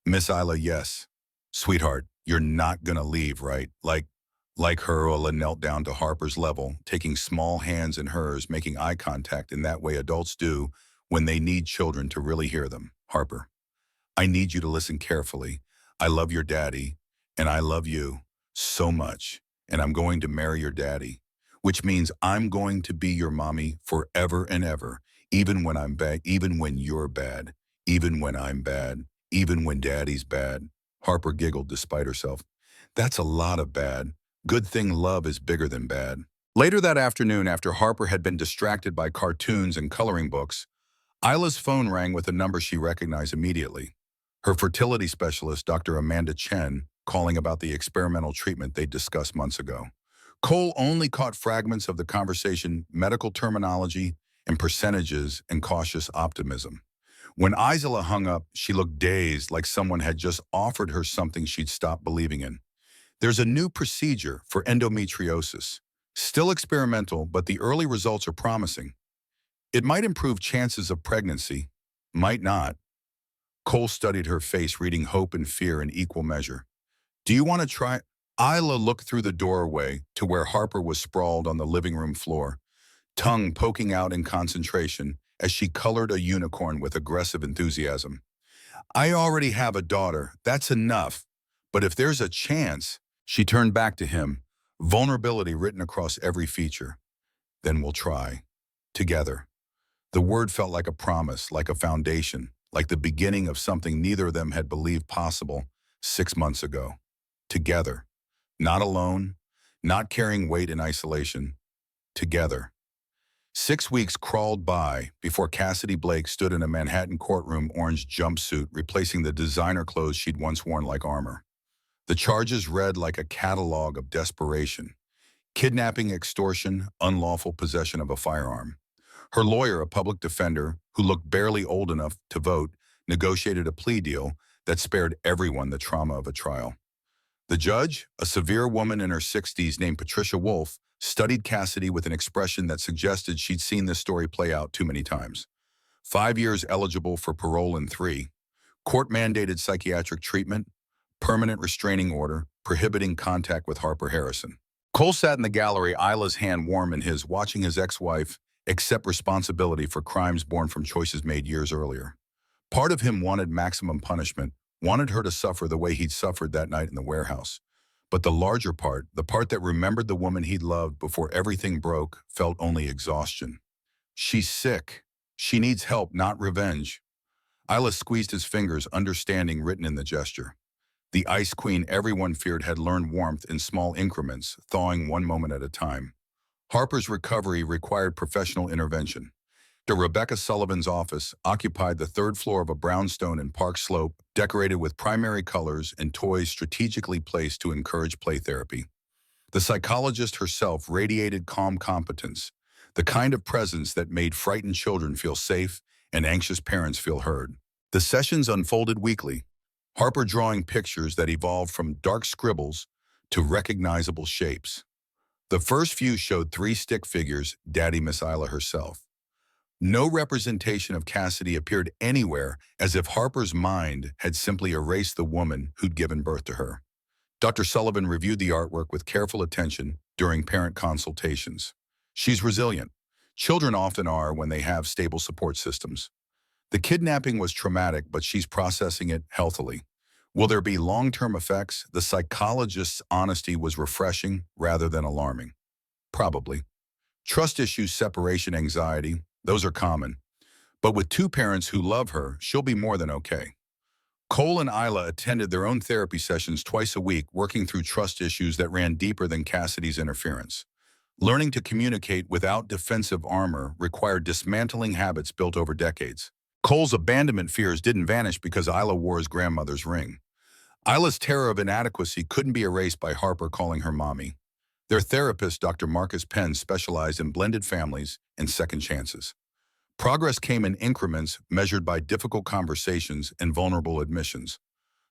Miss Isla, yes. Sweetheart, you're not gonna leave, right? Like her, Ola knelt down to Harper's level, taking small hands in hers, making eye contact in that way adults do when they need children to really hear them. Harper, I need you to listen carefully. I love your daddy, and I love you so much, and I'm going to marry your daddy, which means I'm going to be your mommy forever and ever, even when I'm bad, even when you're bad, even when I'm bad, even when daddy's bad. Harper giggled despite herself. That's a lot of bad. Good thing love is bigger than bad. Later that afternoon, after Harper had been distracted by cartoons and coloring books, Isla's phone rang with a number she recognized immediately. Her fertility specialist, Dr. Amanda Chen, calling about the experimental treatment they'd discussed months ago. Cole only caught fragments of the conversation, medical terminology and percentages and cautious optimism. When Isla hung up, she looked dazed, like someone had just offered her something she'd stopped believing in. There's a new procedure for endometriosis. Still experimental, but the early results are promising. It might improve chances of pregnancy, might not. Cole studied her face, reading hope and fear in equal measure. Do you want to try? Isla looked through the doorway to where Harper was sprawled on the living room floor, tongue poking out in concentration as she colored a unicorn with aggressive enthusiasm. I already have a daughter, that's enough. But if there's a chance, she turned back to him, vulnerability written across every feature. Then we'll try. Together. The word felt like a promise, like a foundation, like the beginning of something neither of them had believed possible 6 months ago. Together. Not alone, not carrying weight in isolation. Together. 6 weeks crawled by before Cassidy Blake stood in a Manhattan courtroom, orange jumpsuit, replacing the designer clothes she'd once worn like armor. The charges read like a catalog of desperation: kidnapping, extortion, unlawful possession of a firearm. Her lawyer, a public defender who looked barely old enough to vote, negotiated a plea deal that spared everyone the trauma of a trial. The judge, a severe woman in her 60s named Patricia Wolf, studied Cassidy with an expression that suggested she'd seen this story play out too many times. 5 years eligible for parole in 3, court-mandated psychiatric treatment, permanent restraining order, prohibiting contact with Harper Harrison. Cole sat in the gallery, Isla's hand warm in his, watching his ex-wife accept responsibility for crimes born from choices made years earlier. Part of him wanted maximum punishment, wanted her to suffer the way he'd suffered that night in the warehouse. But the larger part, the part that remembered the woman he'd loved before everything broke, felt only exhaustion. She's sick. She needs help, not revenge. Isla squeezed his fingers, understanding written in the gesture. The Ice Queen everyone feared had learned warmth in small increments, thawing one moment at a time. Harper's recovery required professional intervention. Rebecca Sullivan's office occupied the 3rd floor of a brownstone in Park Slope, decorated with primary colors and toys strategically placed to encourage play therapy. The psychologist herself radiated calm competence, the kind of presence that made frightened children feel safe and anxious parents feel heard. The sessions unfolded weekly, Harper drawing pictures that evolved from dark scribbles to recognizable shapes. The first few showed 3 stick figures, Daddy Miss Isla herself. No representation of Cassidy appeared anywhere, as if Harper's mind had simply erased the woman who'd given birth to her. Dr. Sullivan reviewed the artwork with careful attention during parent consultations. She's resilient. Children often are when they have stable support systems. The kidnapping was traumatic, but she's processing it healthily. Will there be long-term effects? The psychologist's honesty was refreshing rather than alarming. Probably. Trust issues, separation anxiety, those are common. But with 2 parents who love her, she'll be more than okay. Cole and Isla attended their own therapy sessions twice a week, working through trust issues that ran deeper than Cassidy's interference. Learning to communicate without defensive armor required dismantling habits built over decades. Cole's abandonment fears didn't vanish because Isla wore his grandmother's ring. Isla's terror of inadequacy couldn't be erased by Harper calling her mommy. Their therapist, Dr. Marcus Penn, specialized in blended families and second chances. Progress came in increments measured by difficult conversations and vulnerable admissions.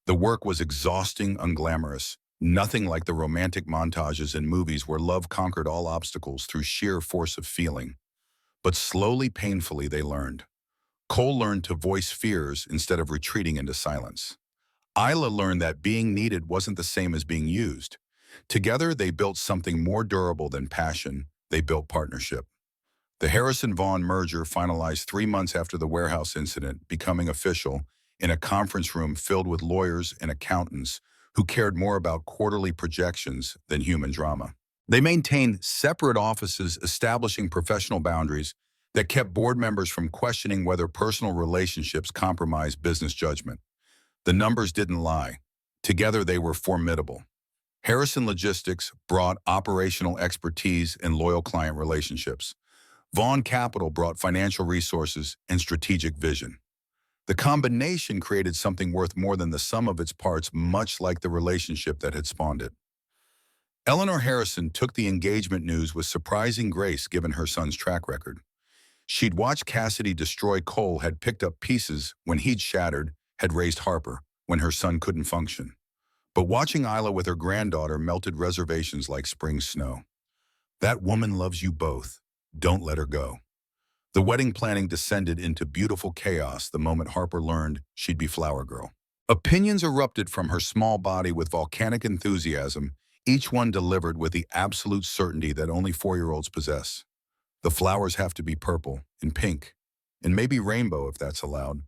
The work was exhausting, unglamorous, nothing like the romantic montages in movies where love conquered all obstacles through sheer force of feeling. But slowly, painfully, they learned. Cole learned to voice fears instead of retreating into silence. Isla learned that being needed wasn't the same as being used. Together, they built something more durable than passion. They built partnership. The Harrison-Vaughn merger finalized 3 months after the warehouse incident, becoming official in a conference room filled with lawyers and accountants who cared more about quarterly projections than human drama. They maintained separate offices, establishing professional boundaries that kept board members from questioning whether personal relationships compromised business judgment. The numbers didn't lie. Together, they were formidable. Harrison Logistics brought operational expertise and loyal client relationships. Vaughn Capital brought financial resources and strategic vision. The combination created something worth more than the sum of its parts, much like the relationship that had spawned it. Eleanor Harrison took the engagement news with surprising grace given her son's track record. She'd watched Cassidy destroy Cole, had picked up pieces when he'd shattered, had raised Harper when her son couldn't function. But watching Isla with her granddaughter melted reservations like spring snow. That woman loves you both. Don't let her go. The wedding planning descended into beautiful chaos the moment Harper learned she'd be Flower Girl. Opinions erupted from her small body with volcanic enthusiasm, each one delivered with the absolute certainty that only 4-year-olds possess. The flowers have to be purple and pink, and maybe rainbow if that's allowed.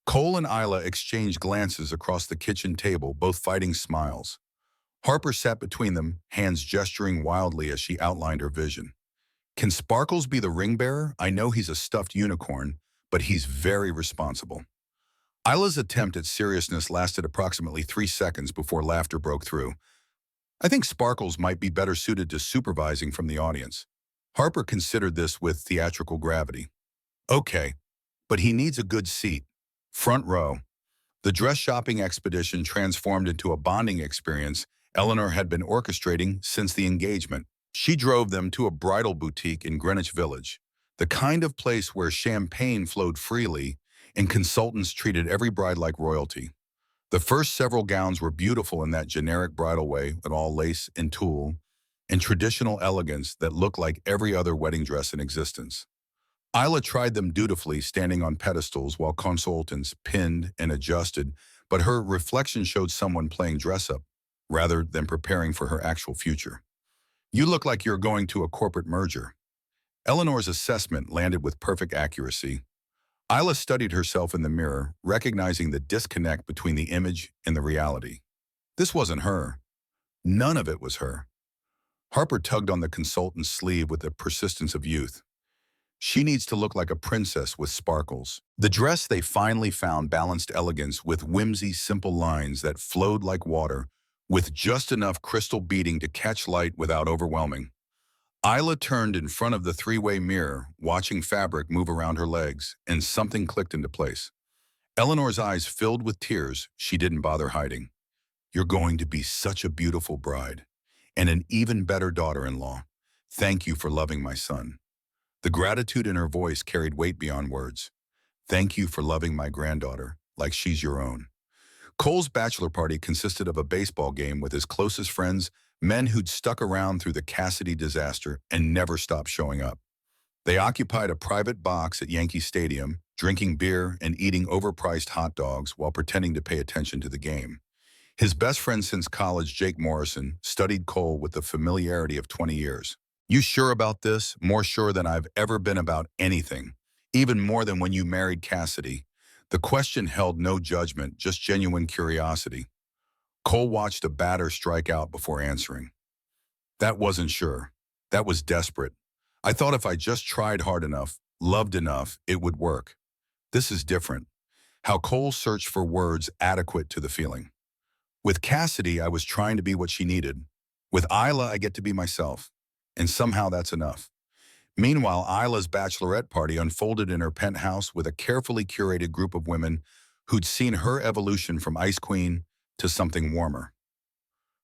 Cole and Isla exchanged glances across the kitchen table, both fighting smiles. Harper sat between them, hands gesturing wildly as she outlined her vision. Can Sparkles be the ring bearer? I know he's a stuffed unicorn, but he's very responsible. Isla's attempt at seriousness lasted approximately 3 seconds before laughter broke through. I think Sparkles might be better suited to supervising from the audience. Harper considered this with theatrical gravity. Okay, but he needs a good seat. Front row. The dress shopping expedition transformed into a bonding experience Eleanor had been orchestrating since the engagement. She drove them to a bridal boutique in Greenwich Village, the kind of place where champagne flowed freely and consultants treated every bride like royalty. The first several gowns were beautiful in that generic bridal way with all lace and tulle and traditional elegance that looked like every other wedding dress in existence. Isla tried them dutifully, standing on pedestals while consultants pinned and adjusted, but her reflection showed someone playing dress-up rather than preparing for her actual future. You look like you're going to a corporate merger. Eleanor's assessment landed with perfect accuracy. Isla studied herself in the mirror, recognizing the disconnect between the image and the reality. This wasn't her. None of it was her. Harper tugged on the consultant's sleeve with the persistence of youth. She needs to look like a princess with sparkles. The dress they finally found balanced elegance with whimsy, simple lines that flowed like water, with just enough crystal beading to catch light without overwhelming. Isla turned in front of the three-way mirror, watching fabric move around her legs, and something clicked into place. Eleanor's eyes filled with tears she didn't bother hiding. You're going to be such a beautiful bride, and an even better daughter-in-law. Thank you for loving my son. The gratitude in her voice carried weight beyond words. Thank you for loving my granddaughter, like she's your own. Cole's bachelor party consisted of a baseball game with his closest friends, men who'd stuck around through the Cassidy disaster and never stopped showing up. They occupied a private box at Yankee Stadium, drinking beer and eating overpriced hot dogs while pretending to pay attention to the game. His best friend since college, Jake Morrison, studied Cole with the familiarity of 20 years. You sure about this? More sure than I've ever been about anything. Even more than when you married Cassidy. The question held no judgment, just genuine curiosity. Cole watched a batter strike out before answering. That wasn't sure. That was desperate. I thought if I just tried hard enough, loved enough, it would work. This is different. How Cole searched for words adequate to the feeling. With Cassidy, I was trying to be what she needed. With Isla, I get to be myself. And somehow that's enough. Meanwhile, Isla's bachelorette party unfolded in her penthouse with a carefully curated group of women who'd seen her evolution from Ice Queen to something warmer.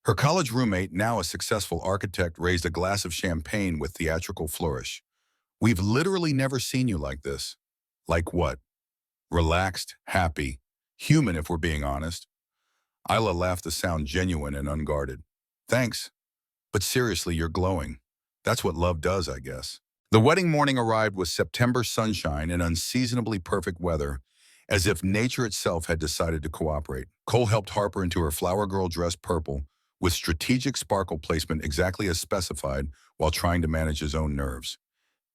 Her college roommate, now a successful architect, raised a glass of champagne with theatrical flourish. We've literally never seen you like this. Like what? Relaxed, happy, human if we're being honest. Isla laughed to sound genuine and unguarded. Thanks. But seriously, you're glowing. That's what love does, I guess. The wedding morning arrived with September sunshine and unseasonably perfect weather, as if nature itself had decided to cooperate. Cole helped Harper into her flower girl dress purple, with strategic sparkle placement exactly as specified while trying to manage his own nerves.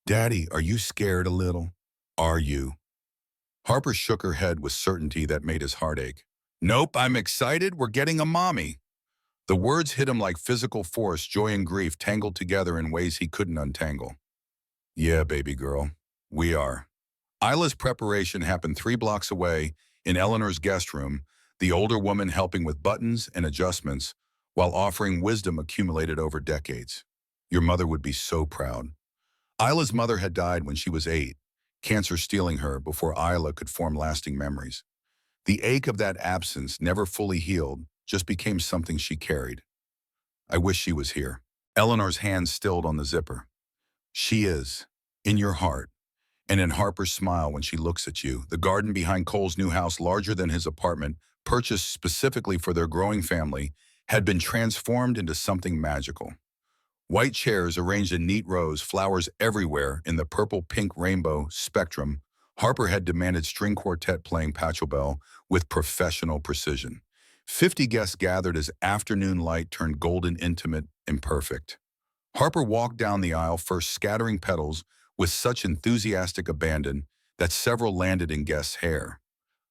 Daddy, are you scared a little? Are you? Harper shook her head with certainty that made his heart ache. Nope, I'm excited. We're getting a mommy. The words hit him like physical force, joy and grief tangled together in ways he couldn't untangle. Yeah, baby girl, we are. Isla's preparation happened 3 blocks away in Eleanor's guest room, the older woman helping with buttons and adjustments while offering wisdom accumulated over decades. Your mother would be so proud. Isla's mother had died when she was 8, cancer stealing her before Isla could form lasting memories. The ache of that absence, never fully healed, just became something she carried. I wish she was here. Eleanor's hand stilled on the zipper. She is, in your heart, and in Harper's smile when she looks at you. The garden behind Cole's new house, larger than his apartment, purchased specifically for their growing family, had been transformed into something magical. White chairs arranged in neat rows, flowers everywhere in the purple-pink rainbow spectrum. Harper had demanded string quartet playing Pachelbel with professional precision. 50 guests gathered as afternoon light turned golden, intimate, and perfect. Harper walked down the aisle, first scattering petals with such enthusiastic abandon that several landed in guests' hair.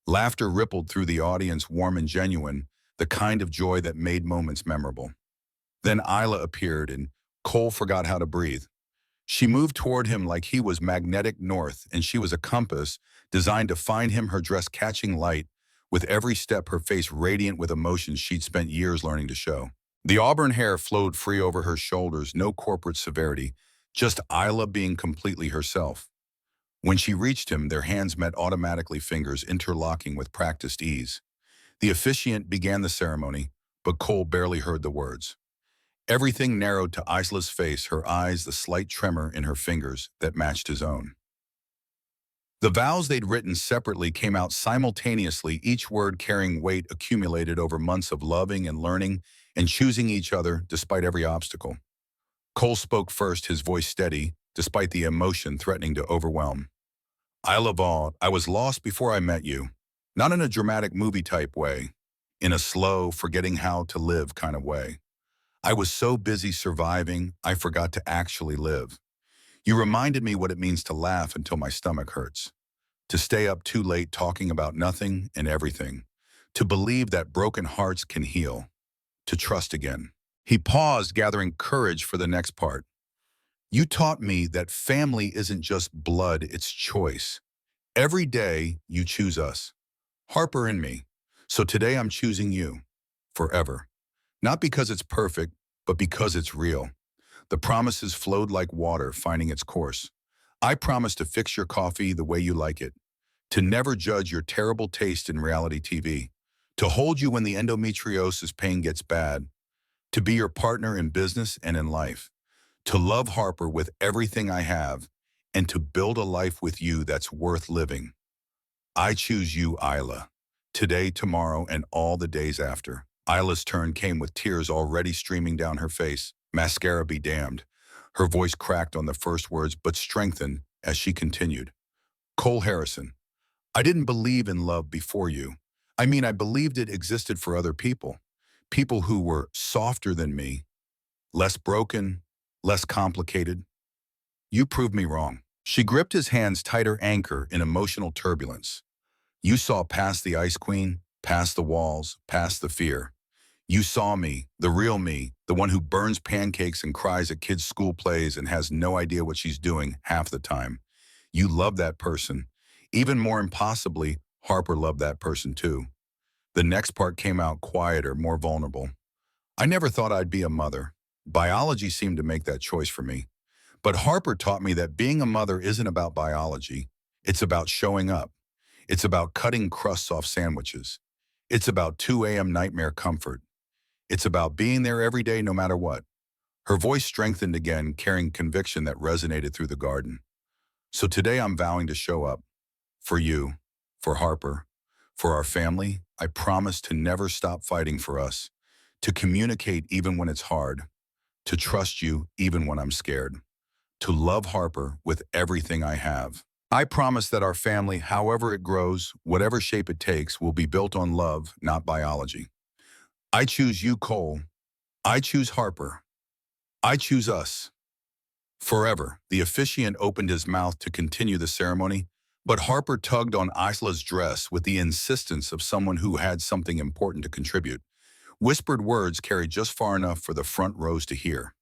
Laughter rippled through the audience, warm and genuine, the kind of joy that made moments memorable. Then Isla appeared, and Cole forgot how to breathe. She moved toward him like he was magnetic north, and she was a compass designed to find him, her dress catching light, with every step her face radiant with emotions she'd spent years learning to show. The auburn hair flowed free over her shoulders, no corporate severity, just Isla being completely herself. When she reached him, their hands met automatically, fingers interlocking with practiced ease. The officiant began the ceremony, but Cole barely heard the words. Everything narrowed to Isla's face, her eyes, the slight tremor in her fingers that matched his own. The vows they'd written separately came out simultaneously, each word carrying weight accumulated over months of loving and learning and choosing each other despite every obstacle. Cole spoke first, his voice steady, despite the emotion threatening to overwhelm. Isla Vaught, I was lost before I met you. Not in a dramatic movie-type way, in a slow, forgetting how to live kind of way. I was so busy surviving, I forgot to actually live. You reminded me what it means to laugh until my stomach hurts, to stay up too late talking about nothing and everything, to believe that broken hearts can heal, to trust again. He paused, gathering courage for the next part. You taught me that family isn't just blood, it's choice. Every day, you choose us, Harper and me. So today I'm choosing you, forever. Not because it's perfect, but because it's real. The promises flowed like water, finding its course. I promise to fix your coffee the way you like it, to never judge your terrible taste in reality TV, to hold you when the endometriosis pain gets bad, to be your partner in business and in life, to love Harper with everything I have, and to build a life with you that's worth living. I choose you, Isla. Today, tomorrow, and all the days after. Isla's turn came with tears already streaming down her face. Mascara be damned. Her voice cracked on the first words, but strengthened as she continued. Cole Harrison, I didn't believe in love before you. I mean, I believed it existed for other people. People who were softer than me, less broken, less complicated. You proved me wrong. She gripped his hands tighter, anchor in emotional turbulence. You saw past the Ice Queen, past the walls, past the fear. You saw me, the real me, the one who burns pancakes and cries at kids' school plays and has no idea what she's doing half the time. You loved that person. Even more impossibly, Harper loved that person too. The next part came out quieter, more vulnerable. I never thought I'd be a mother. Biology seemed to make that choice for me. But Harper taught me that being a mother isn't about biology. It's about showing up. It's about cutting crusts off sandwiches. It's about 2 a.m. nightmare comfort. It's about being there every day no matter what. Her voice strengthened again, carrying conviction that resonated through the garden. So today I'm vowing to show up. For you, for Harper, for our family. I promise to never stop fighting for us, to communicate even when it's hard, to trust you even when I'm scared, to love Harper with everything I have. I promise that our family, however it grows, whatever shape it takes, will be built on love, not biology. I choose you, Cole. I choose Harper. I choose us. Forever. The officiant opened his mouth to continue the ceremony, but Harper tugged on Isla's dress with the insistence of someone who had something important to contribute. Whispered words carried just far enough for the front rows to hear.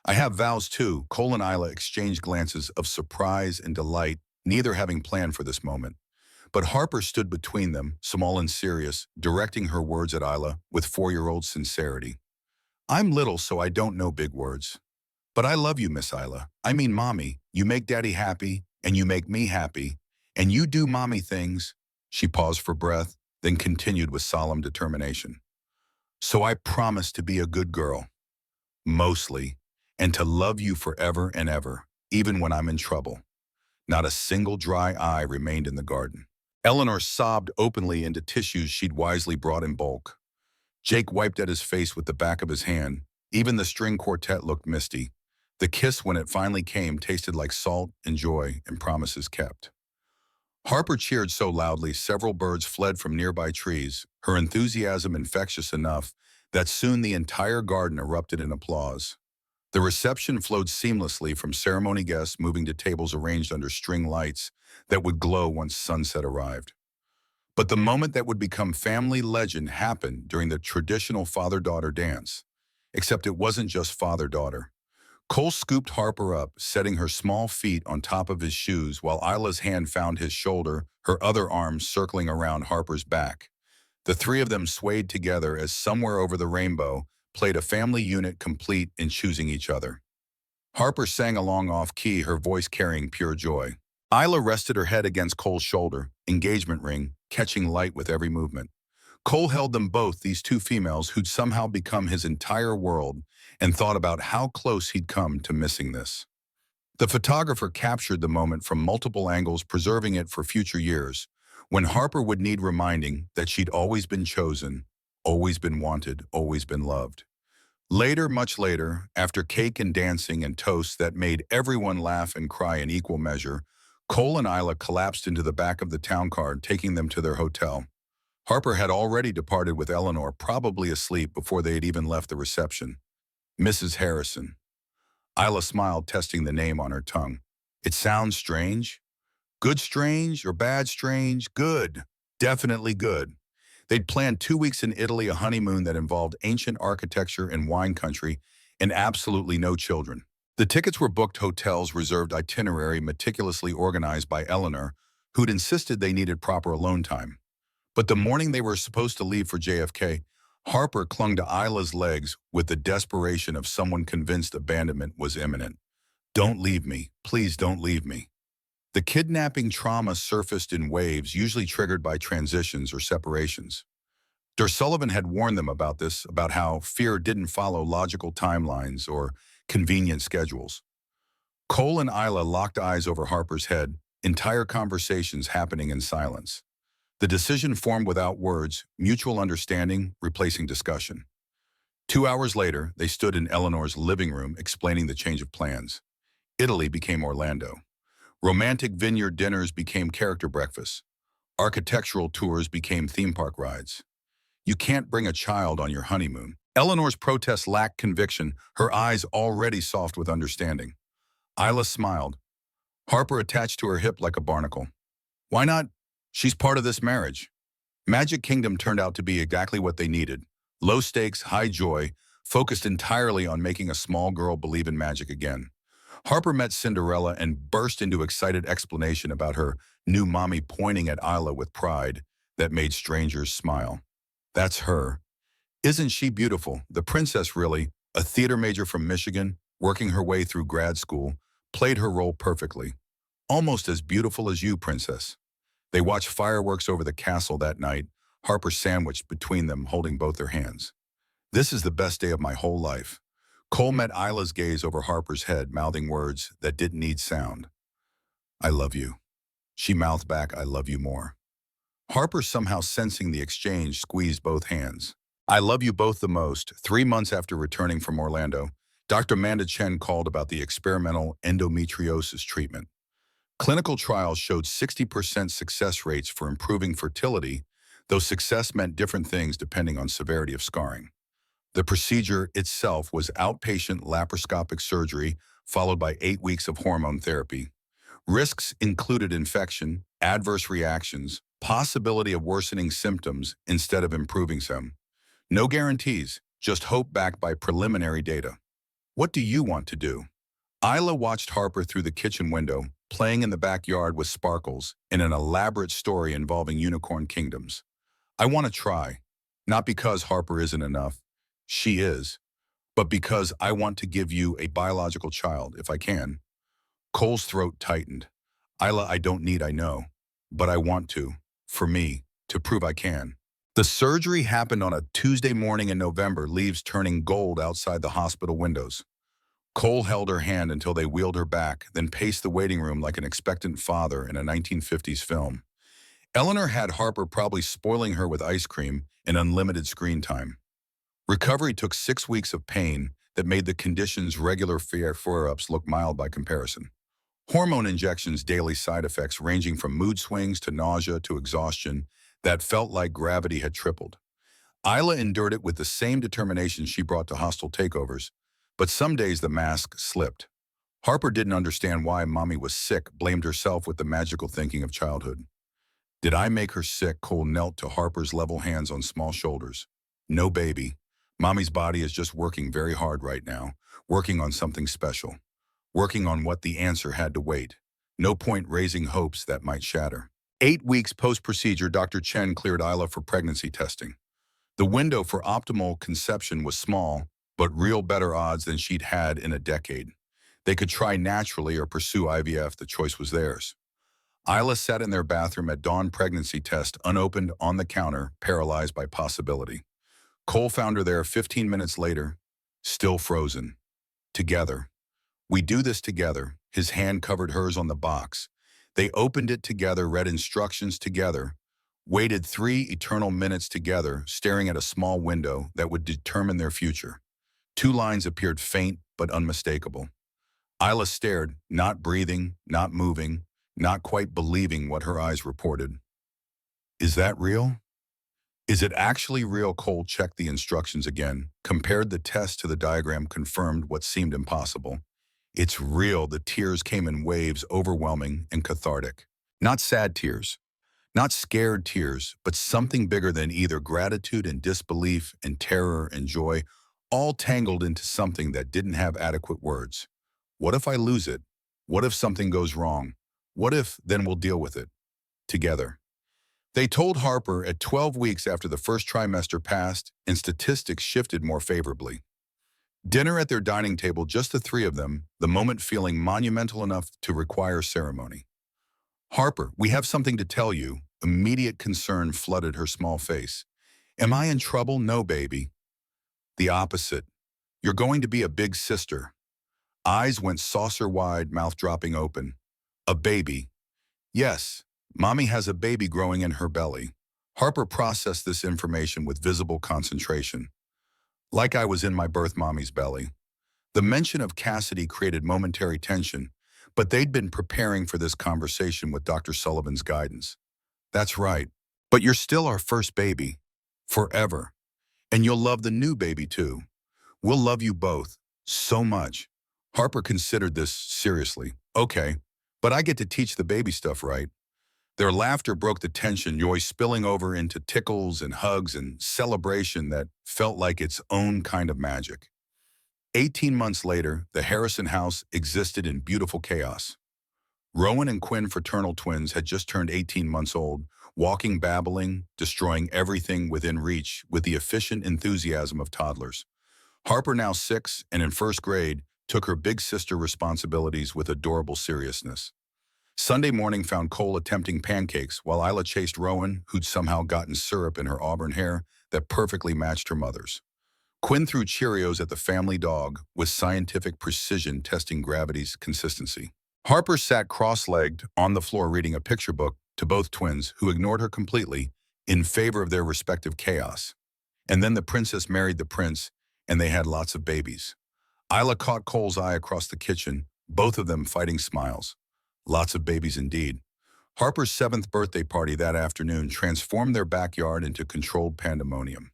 I have vows too. Cole and Isla exchanged glances of surprise and delight, neither having planned for this moment. But Harper stood between them, small and serious, directing her words at Isla with 4-year-old sincerity. I'm little, so I don't know big words. But I love you, Miss Isla. I mean, Mommy, you make Daddy happy, and you make me happy, and you do Mommy things. She paused for breath, then continued with solemn determination. So I promise to be a good girl, mostly, and to love you forever and ever, even when I'm in trouble. Not a single dry eye remained in the garden. Eleanor sobbed openly into tissues she'd wisely brought in bulk. Jake wiped at his face with the back of his hand. Even the string quartet looked misty. The kiss, when it finally came, tasted like salt and joy and promises kept. Harper cheered so loudly several birds fled from nearby trees, her enthusiasm infectious enough that soon the entire garden erupted in applause. The reception flowed seamlessly from ceremony guests moving to tables arranged under string lights that would glow once sunset arrived. But the moment that would become family legend happened during the traditional father-daughter dance. Except it wasn't just father-daughter. Cole scooped Harper up, setting her small feet on top of his shoes while Isla's hand found his shoulder, her other arm circling around Harper's back. The three of them swayed together as Somewhere Over the Rainbow played a family unit complete in choosing each other. Harper sang along off-key, her voice carrying pure joy. Isla rested her head against Cole's shoulder, engagement ring, catching light with every movement. Cole held them both, these two females who'd somehow become his entire world, and thought about how close he'd come to missing this. The photographer captured the moment from multiple angles, preserving it for future years, when Harper would need reminding that she'd always been chosen, always been wanted, always been loved. Later, much later, after cake and dancing and toasts that made everyone laugh and cry in equal measure, Cole and Isla collapsed into the back of the town car, taking them to their hotel. Harper had already departed with Eleanor, probably asleep before they had even left the reception. Mrs. Harrison. Isla smiled, testing the name on her tongue. It sounds strange. Good strange or bad strange? Good. Definitely good. They'd planned 2 weeks in Italy, a honeymoon that involved ancient architecture and wine country, and absolutely no children. The tickets were booked, hotels reserved, itinerary meticulously organized by Eleanor, who'd insisted they needed proper alone time. But the morning they were supposed to leave for JFK, Harper clung to Isla's legs with the desperation of someone convinced abandonment was imminent. Don't leave me. Please don't leave me. The kidnapping trauma surfaced in waves, usually triggered by transitions or separations. Sullivan had warned them about this, about how fear didn't follow logical timelines or convenient schedules. Cole and Isla locked eyes over Harper's head, entire conversations happening in silence. The decision formed without words, mutual understanding replacing discussion. 2 hours later, they stood in Eleanor's living room explaining the change of plans. Italy became Orlando. Romantic vineyard dinners became character breakfasts. Architectural tours became theme park rides. You can't bring a child on your honeymoon. Eleanor's protest lacked conviction, her eyes already soft with understanding. Isla smiled. Harper attached to her hip like a barnacle. Why not? She's part of this marriage. Magic Kingdom turned out to be exactly what they needed. Low stakes, high joy, focused entirely on making a small girl believe in magic again. Harper met Cinderella and burst into excited explanation about her new mommy, pointing at Isla with pride that made strangers smile. That's her. Isn't she beautiful? The princess, really, a theater major from Michigan, working her way through grad school, played her role perfectly. Almost as beautiful as you, princess. They watched fireworks over the castle that night, Harper sandwiched between them, holding both their hands. This is the best day of my whole life. Cole met Isla's gaze over Harper's head, mouthing words that didn't need sound. I love you. She mouthed back, I love you more. Harper, somehow sensing the exchange, squeezed both hands. I love you both the most. 3 months after returning from Orlando, Dr. Amanda Chen called about the experimental endometriosis treatment. Clinical trials showed 60% success rates for improving fertility, though success meant different things depending on severity of scarring. The procedure itself was outpatient laparoscopic surgery followed by 8 weeks of hormone therapy. Risks included infection, adverse reactions, possibility of worsening symptoms instead of improving some. No guarantees, just hope backed by preliminary data. What do you want to do? Isla watched Harper through the kitchen window, playing in the backyard with sparkles in an elaborate story involving unicorn kingdoms. I want to try, not because Harper isn't enough. She is, but because I want to give you a biological child, if I can. Cole's throat tightened. Isla, I don't need, I know, but I want to, for me, to prove I can. The surgery happened on a Tuesday morning in November, leaves turning gold outside the hospital windows. Cole held her hand until they wheeled her back, then paced the waiting room like an expectant father in a 1950s film. Eleanor had Harper probably spoiling her with ice cream and unlimited screen time. Recovery took 6 weeks of pain that made the condition's regular flare-ups look mild by comparison. Hormone injections, daily side effects ranging from mood swings to nausea to exhaustion that felt like gravity had tripled. Isla endured it with the same determination she brought to hostile takeovers, but some days the mask slipped. Harper didn't understand why mommy was sick, blamed herself with the magical thinking of childhood. Did I make her sick? Cole knelt to Harper's level hands on small shoulders. No, baby. Mommy's body is just working very hard right now, working on something special, working on what the answer had to wait. No point raising hopes that might shatter. 8 weeks post-procedure, Dr. Chen cleared Isla for pregnancy testing. The window for optimal conception was small, but real better odds than she'd had in a decade. They could try naturally or pursue IVF, the choice was theirs. Isla sat in their bathroom at dawn, pregnancy test unopened on the counter, paralyzed by possibility. Cole found her there 15 minutes later, still frozen. Together. We do this together. His hand covered hers on the box. They opened it together, read instructions together, waited 3 eternal minutes together, staring at a small window that would determine their future. 2 lines appeared faint but unmistakable. Isla stared, not breathing, not moving, not quite believing what her eyes reported. Is that real? Is it actually real? Cole checked the instructions again, compared the test to the diagram, confirmed what seemed impossible. It's real. The tears came in waves, overwhelming and cathartic. Not sad tears, not scared tears, but something bigger than either gratitude and disbelief and terror and joy, all tangled into something that didn't have adequate words. What if I lose it? What if something goes wrong? What if, then we'll deal with it together. They told Harper at 12 weeks after the first trimester passed and statistics shifted more favorably. Dinner at their dining table, just the three of them, the moment feeling monumental enough to require ceremony. Harper, we have something to tell you. Immediate concern flooded her small face. Am I in trouble? No, baby. The opposite. You're going to be a big sister. Eyes went saucer wide, mouth dropping open. A baby. Yes, Mommy has a baby growing in her belly. Harper processed this information with visible concentration. Like I was in my birth mommy's belly. The mention of Cassidy created momentary tension, but they'd been preparing for this conversation with Dr. Sullivan's guidance. That's right. But you're still our first baby. Forever. And you'll love the new baby too. We'll love you both. So much. Harper considered this seriously. Okay, but I get to teach the baby stuff, right? Their laughter broke the tension, joy spilling over into tickles and hugs and celebration that felt like its own kind of magic. 18 months later, the Harrison house existed in beautiful chaos. Rowan and Quinn, fraternal twins, had just turned 18 months old, walking, babbling, destroying everything within reach with the efficient enthusiasm of toddlers. Harper, now 6 and in first grade, took her big sister responsibilities with adorable seriousness. Sunday morning found Cole attempting pancakes while Isla chased Rowan, who'd somehow gotten syrup in her auburn hair that perfectly matched her mother's. Quinn threw Cheerios at the family dog with scientific precision, testing gravity's consistency. Harper sat cross-legged on the floor reading a picture book to both twins, who ignored her completely in favor of their respective chaos. And then the princess married the prince, and they had lots of babies. Isla caught Cole's eye across the kitchen, both of them fighting smiles. Lots of babies indeed. Harper's 7th birthday party that afternoon transformed their backyard into controlled pandemonium.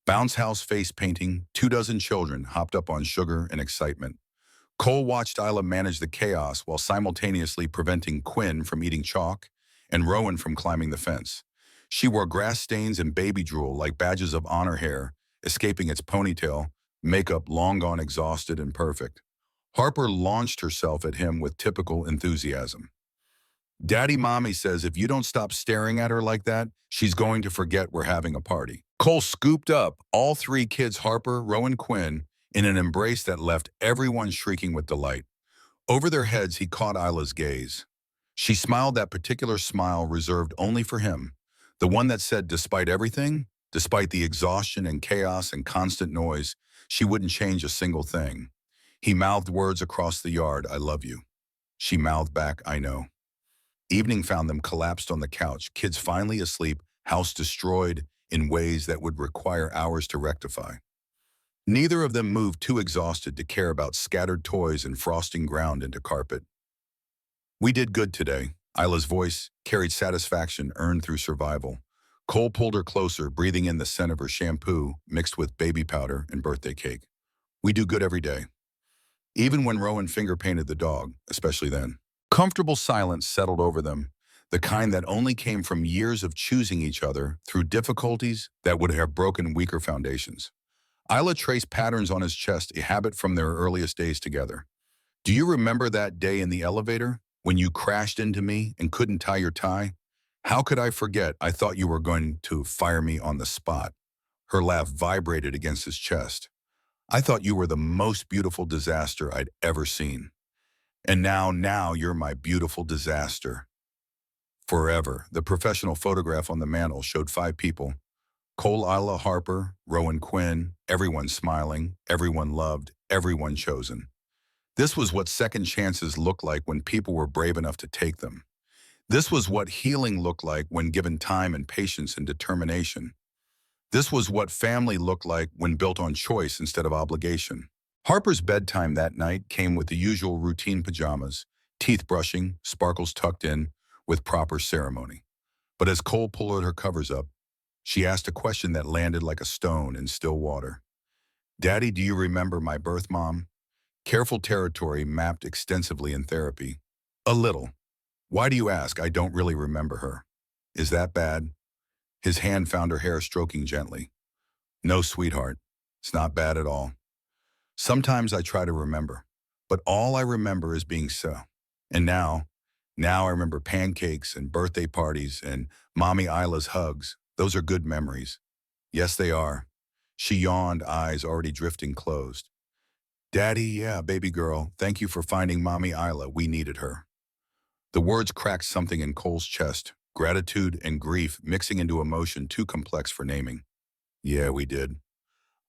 Bounce house face painting, 24 children hopped up on sugar and excitement. Cole watched Isla manage the chaos while simultaneously preventing Quinn from eating chalk and Rowan from climbing the fence. She wore grass stains and baby drool like badges of honor, hair escaping its ponytail, makeup long gone exhausted and perfect. Harper launched herself at him with typical enthusiasm. Daddy, Mommy says if you don't stop staring at her like that, she's going to forget we're having a party. Cole scooped up all 3 kids, Harper, Rowan, Quinn, in an embrace that left everyone shrieking with delight. Over their heads, he caught Isla's gaze. She smiled, that particular smile reserved only for him, the one that said despite everything, despite the exhaustion and chaos and constant noise, she wouldn't change a single thing. He mouthed words across the yard, I love you. She mouthed back, I know. Evening found them collapsed on the couch, kids finally asleep, house destroyed in ways that would require hours to rectify. Neither of them moved, too exhausted to care about scattered toys and frosting ground into carpet. We did good today. Isla's voice carried satisfaction earned through survival. Cole pulled her closer, breathing in the scent of her shampoo mixed with baby powder and birthday cake. We do good every day. Even when Rowan finger-painted the dog, especially then. Comfortable silence settled over them, the kind that only came from years of choosing each other through difficulties that would have broken weaker foundations. Isla traced patterns on his chest, a habit from their earliest days together. Do you remember that day in the elevator when you crashed into me and couldn't tie your tie? How could I forget? I thought you were going to fire me on the spot. Her laugh vibrated against his chest. I thought you were the most beautiful disaster I'd ever seen. And now you're my beautiful disaster. Forever. The professional photograph on the mantel showed 5 people. Cole, Isla, Harper, Rowan, Quinn, everyone smiling, everyone loved, everyone chosen. This was what second chances looked like when people were brave enough to take them. This was what healing looked like when given time and patience and determination. This was what family looked like when built on choice instead of obligation. Harper's bedtime that night came with the usual routine pajamas, teeth brushing, sparkles tucked in, with proper ceremony. But as Cole pulled her covers up, she asked a question that landed like a stone in still water. "Daddy, do you remember my birth, Mom?" Careful territory mapped extensively in therapy. "A little. Why do you ask? I don't really remember her." "Is that bad?" His hand found her hair stroking gently. "No, sweetheart. It's not bad at all. Sometimes I try to remember, but all I remember is being so. And now I remember pancakes and birthday parties and Mommy Isla's hugs. Those are good memories." "Yes, they are." She yawned, eyes already drifting closed. "Daddy, yeah, baby girl, thank you for finding Mommy Isla. We needed her." The words cracked something in Cole's chest, gratitude and grief mixing into emotion too complex for naming. "Yeah, we did."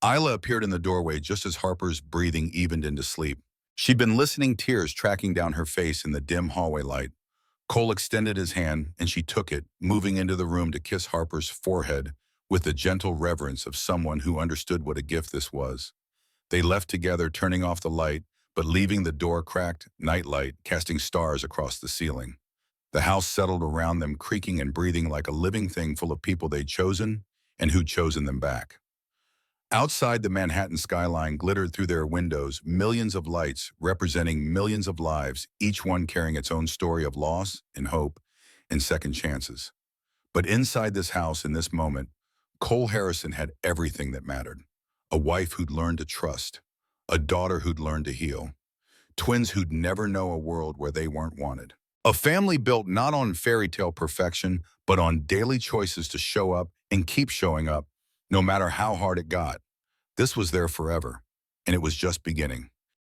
Isla appeared in the doorway just as Harper's breathing evened into sleep. She'd been listening, tears tracking down her face in the dim hallway light. Cole extended his hand, and she took it, moving into the room to kiss Harper's forehead with the gentle reverence of someone who understood what a gift this was. They left together, turning off the light, but leaving the door cracked, nightlight casting stars across the ceiling. The house settled around them, creaking and breathing like a living thing full of people they'd chosen and who'd chosen them back. Outside, the Manhattan skyline glittered through their windows, millions of lights representing millions of lives, each one carrying its own story of loss and hope and second chances. But inside this house, in this moment, Cole Harrison had everything that mattered. A wife who'd learned to trust, a daughter who'd learned to heal, twins who'd never know a world where they weren't wanted. A family built not on fairy tale perfection, but on daily choices to show up and keep showing up, no matter how hard it got. This was there forever, and it was just beginning.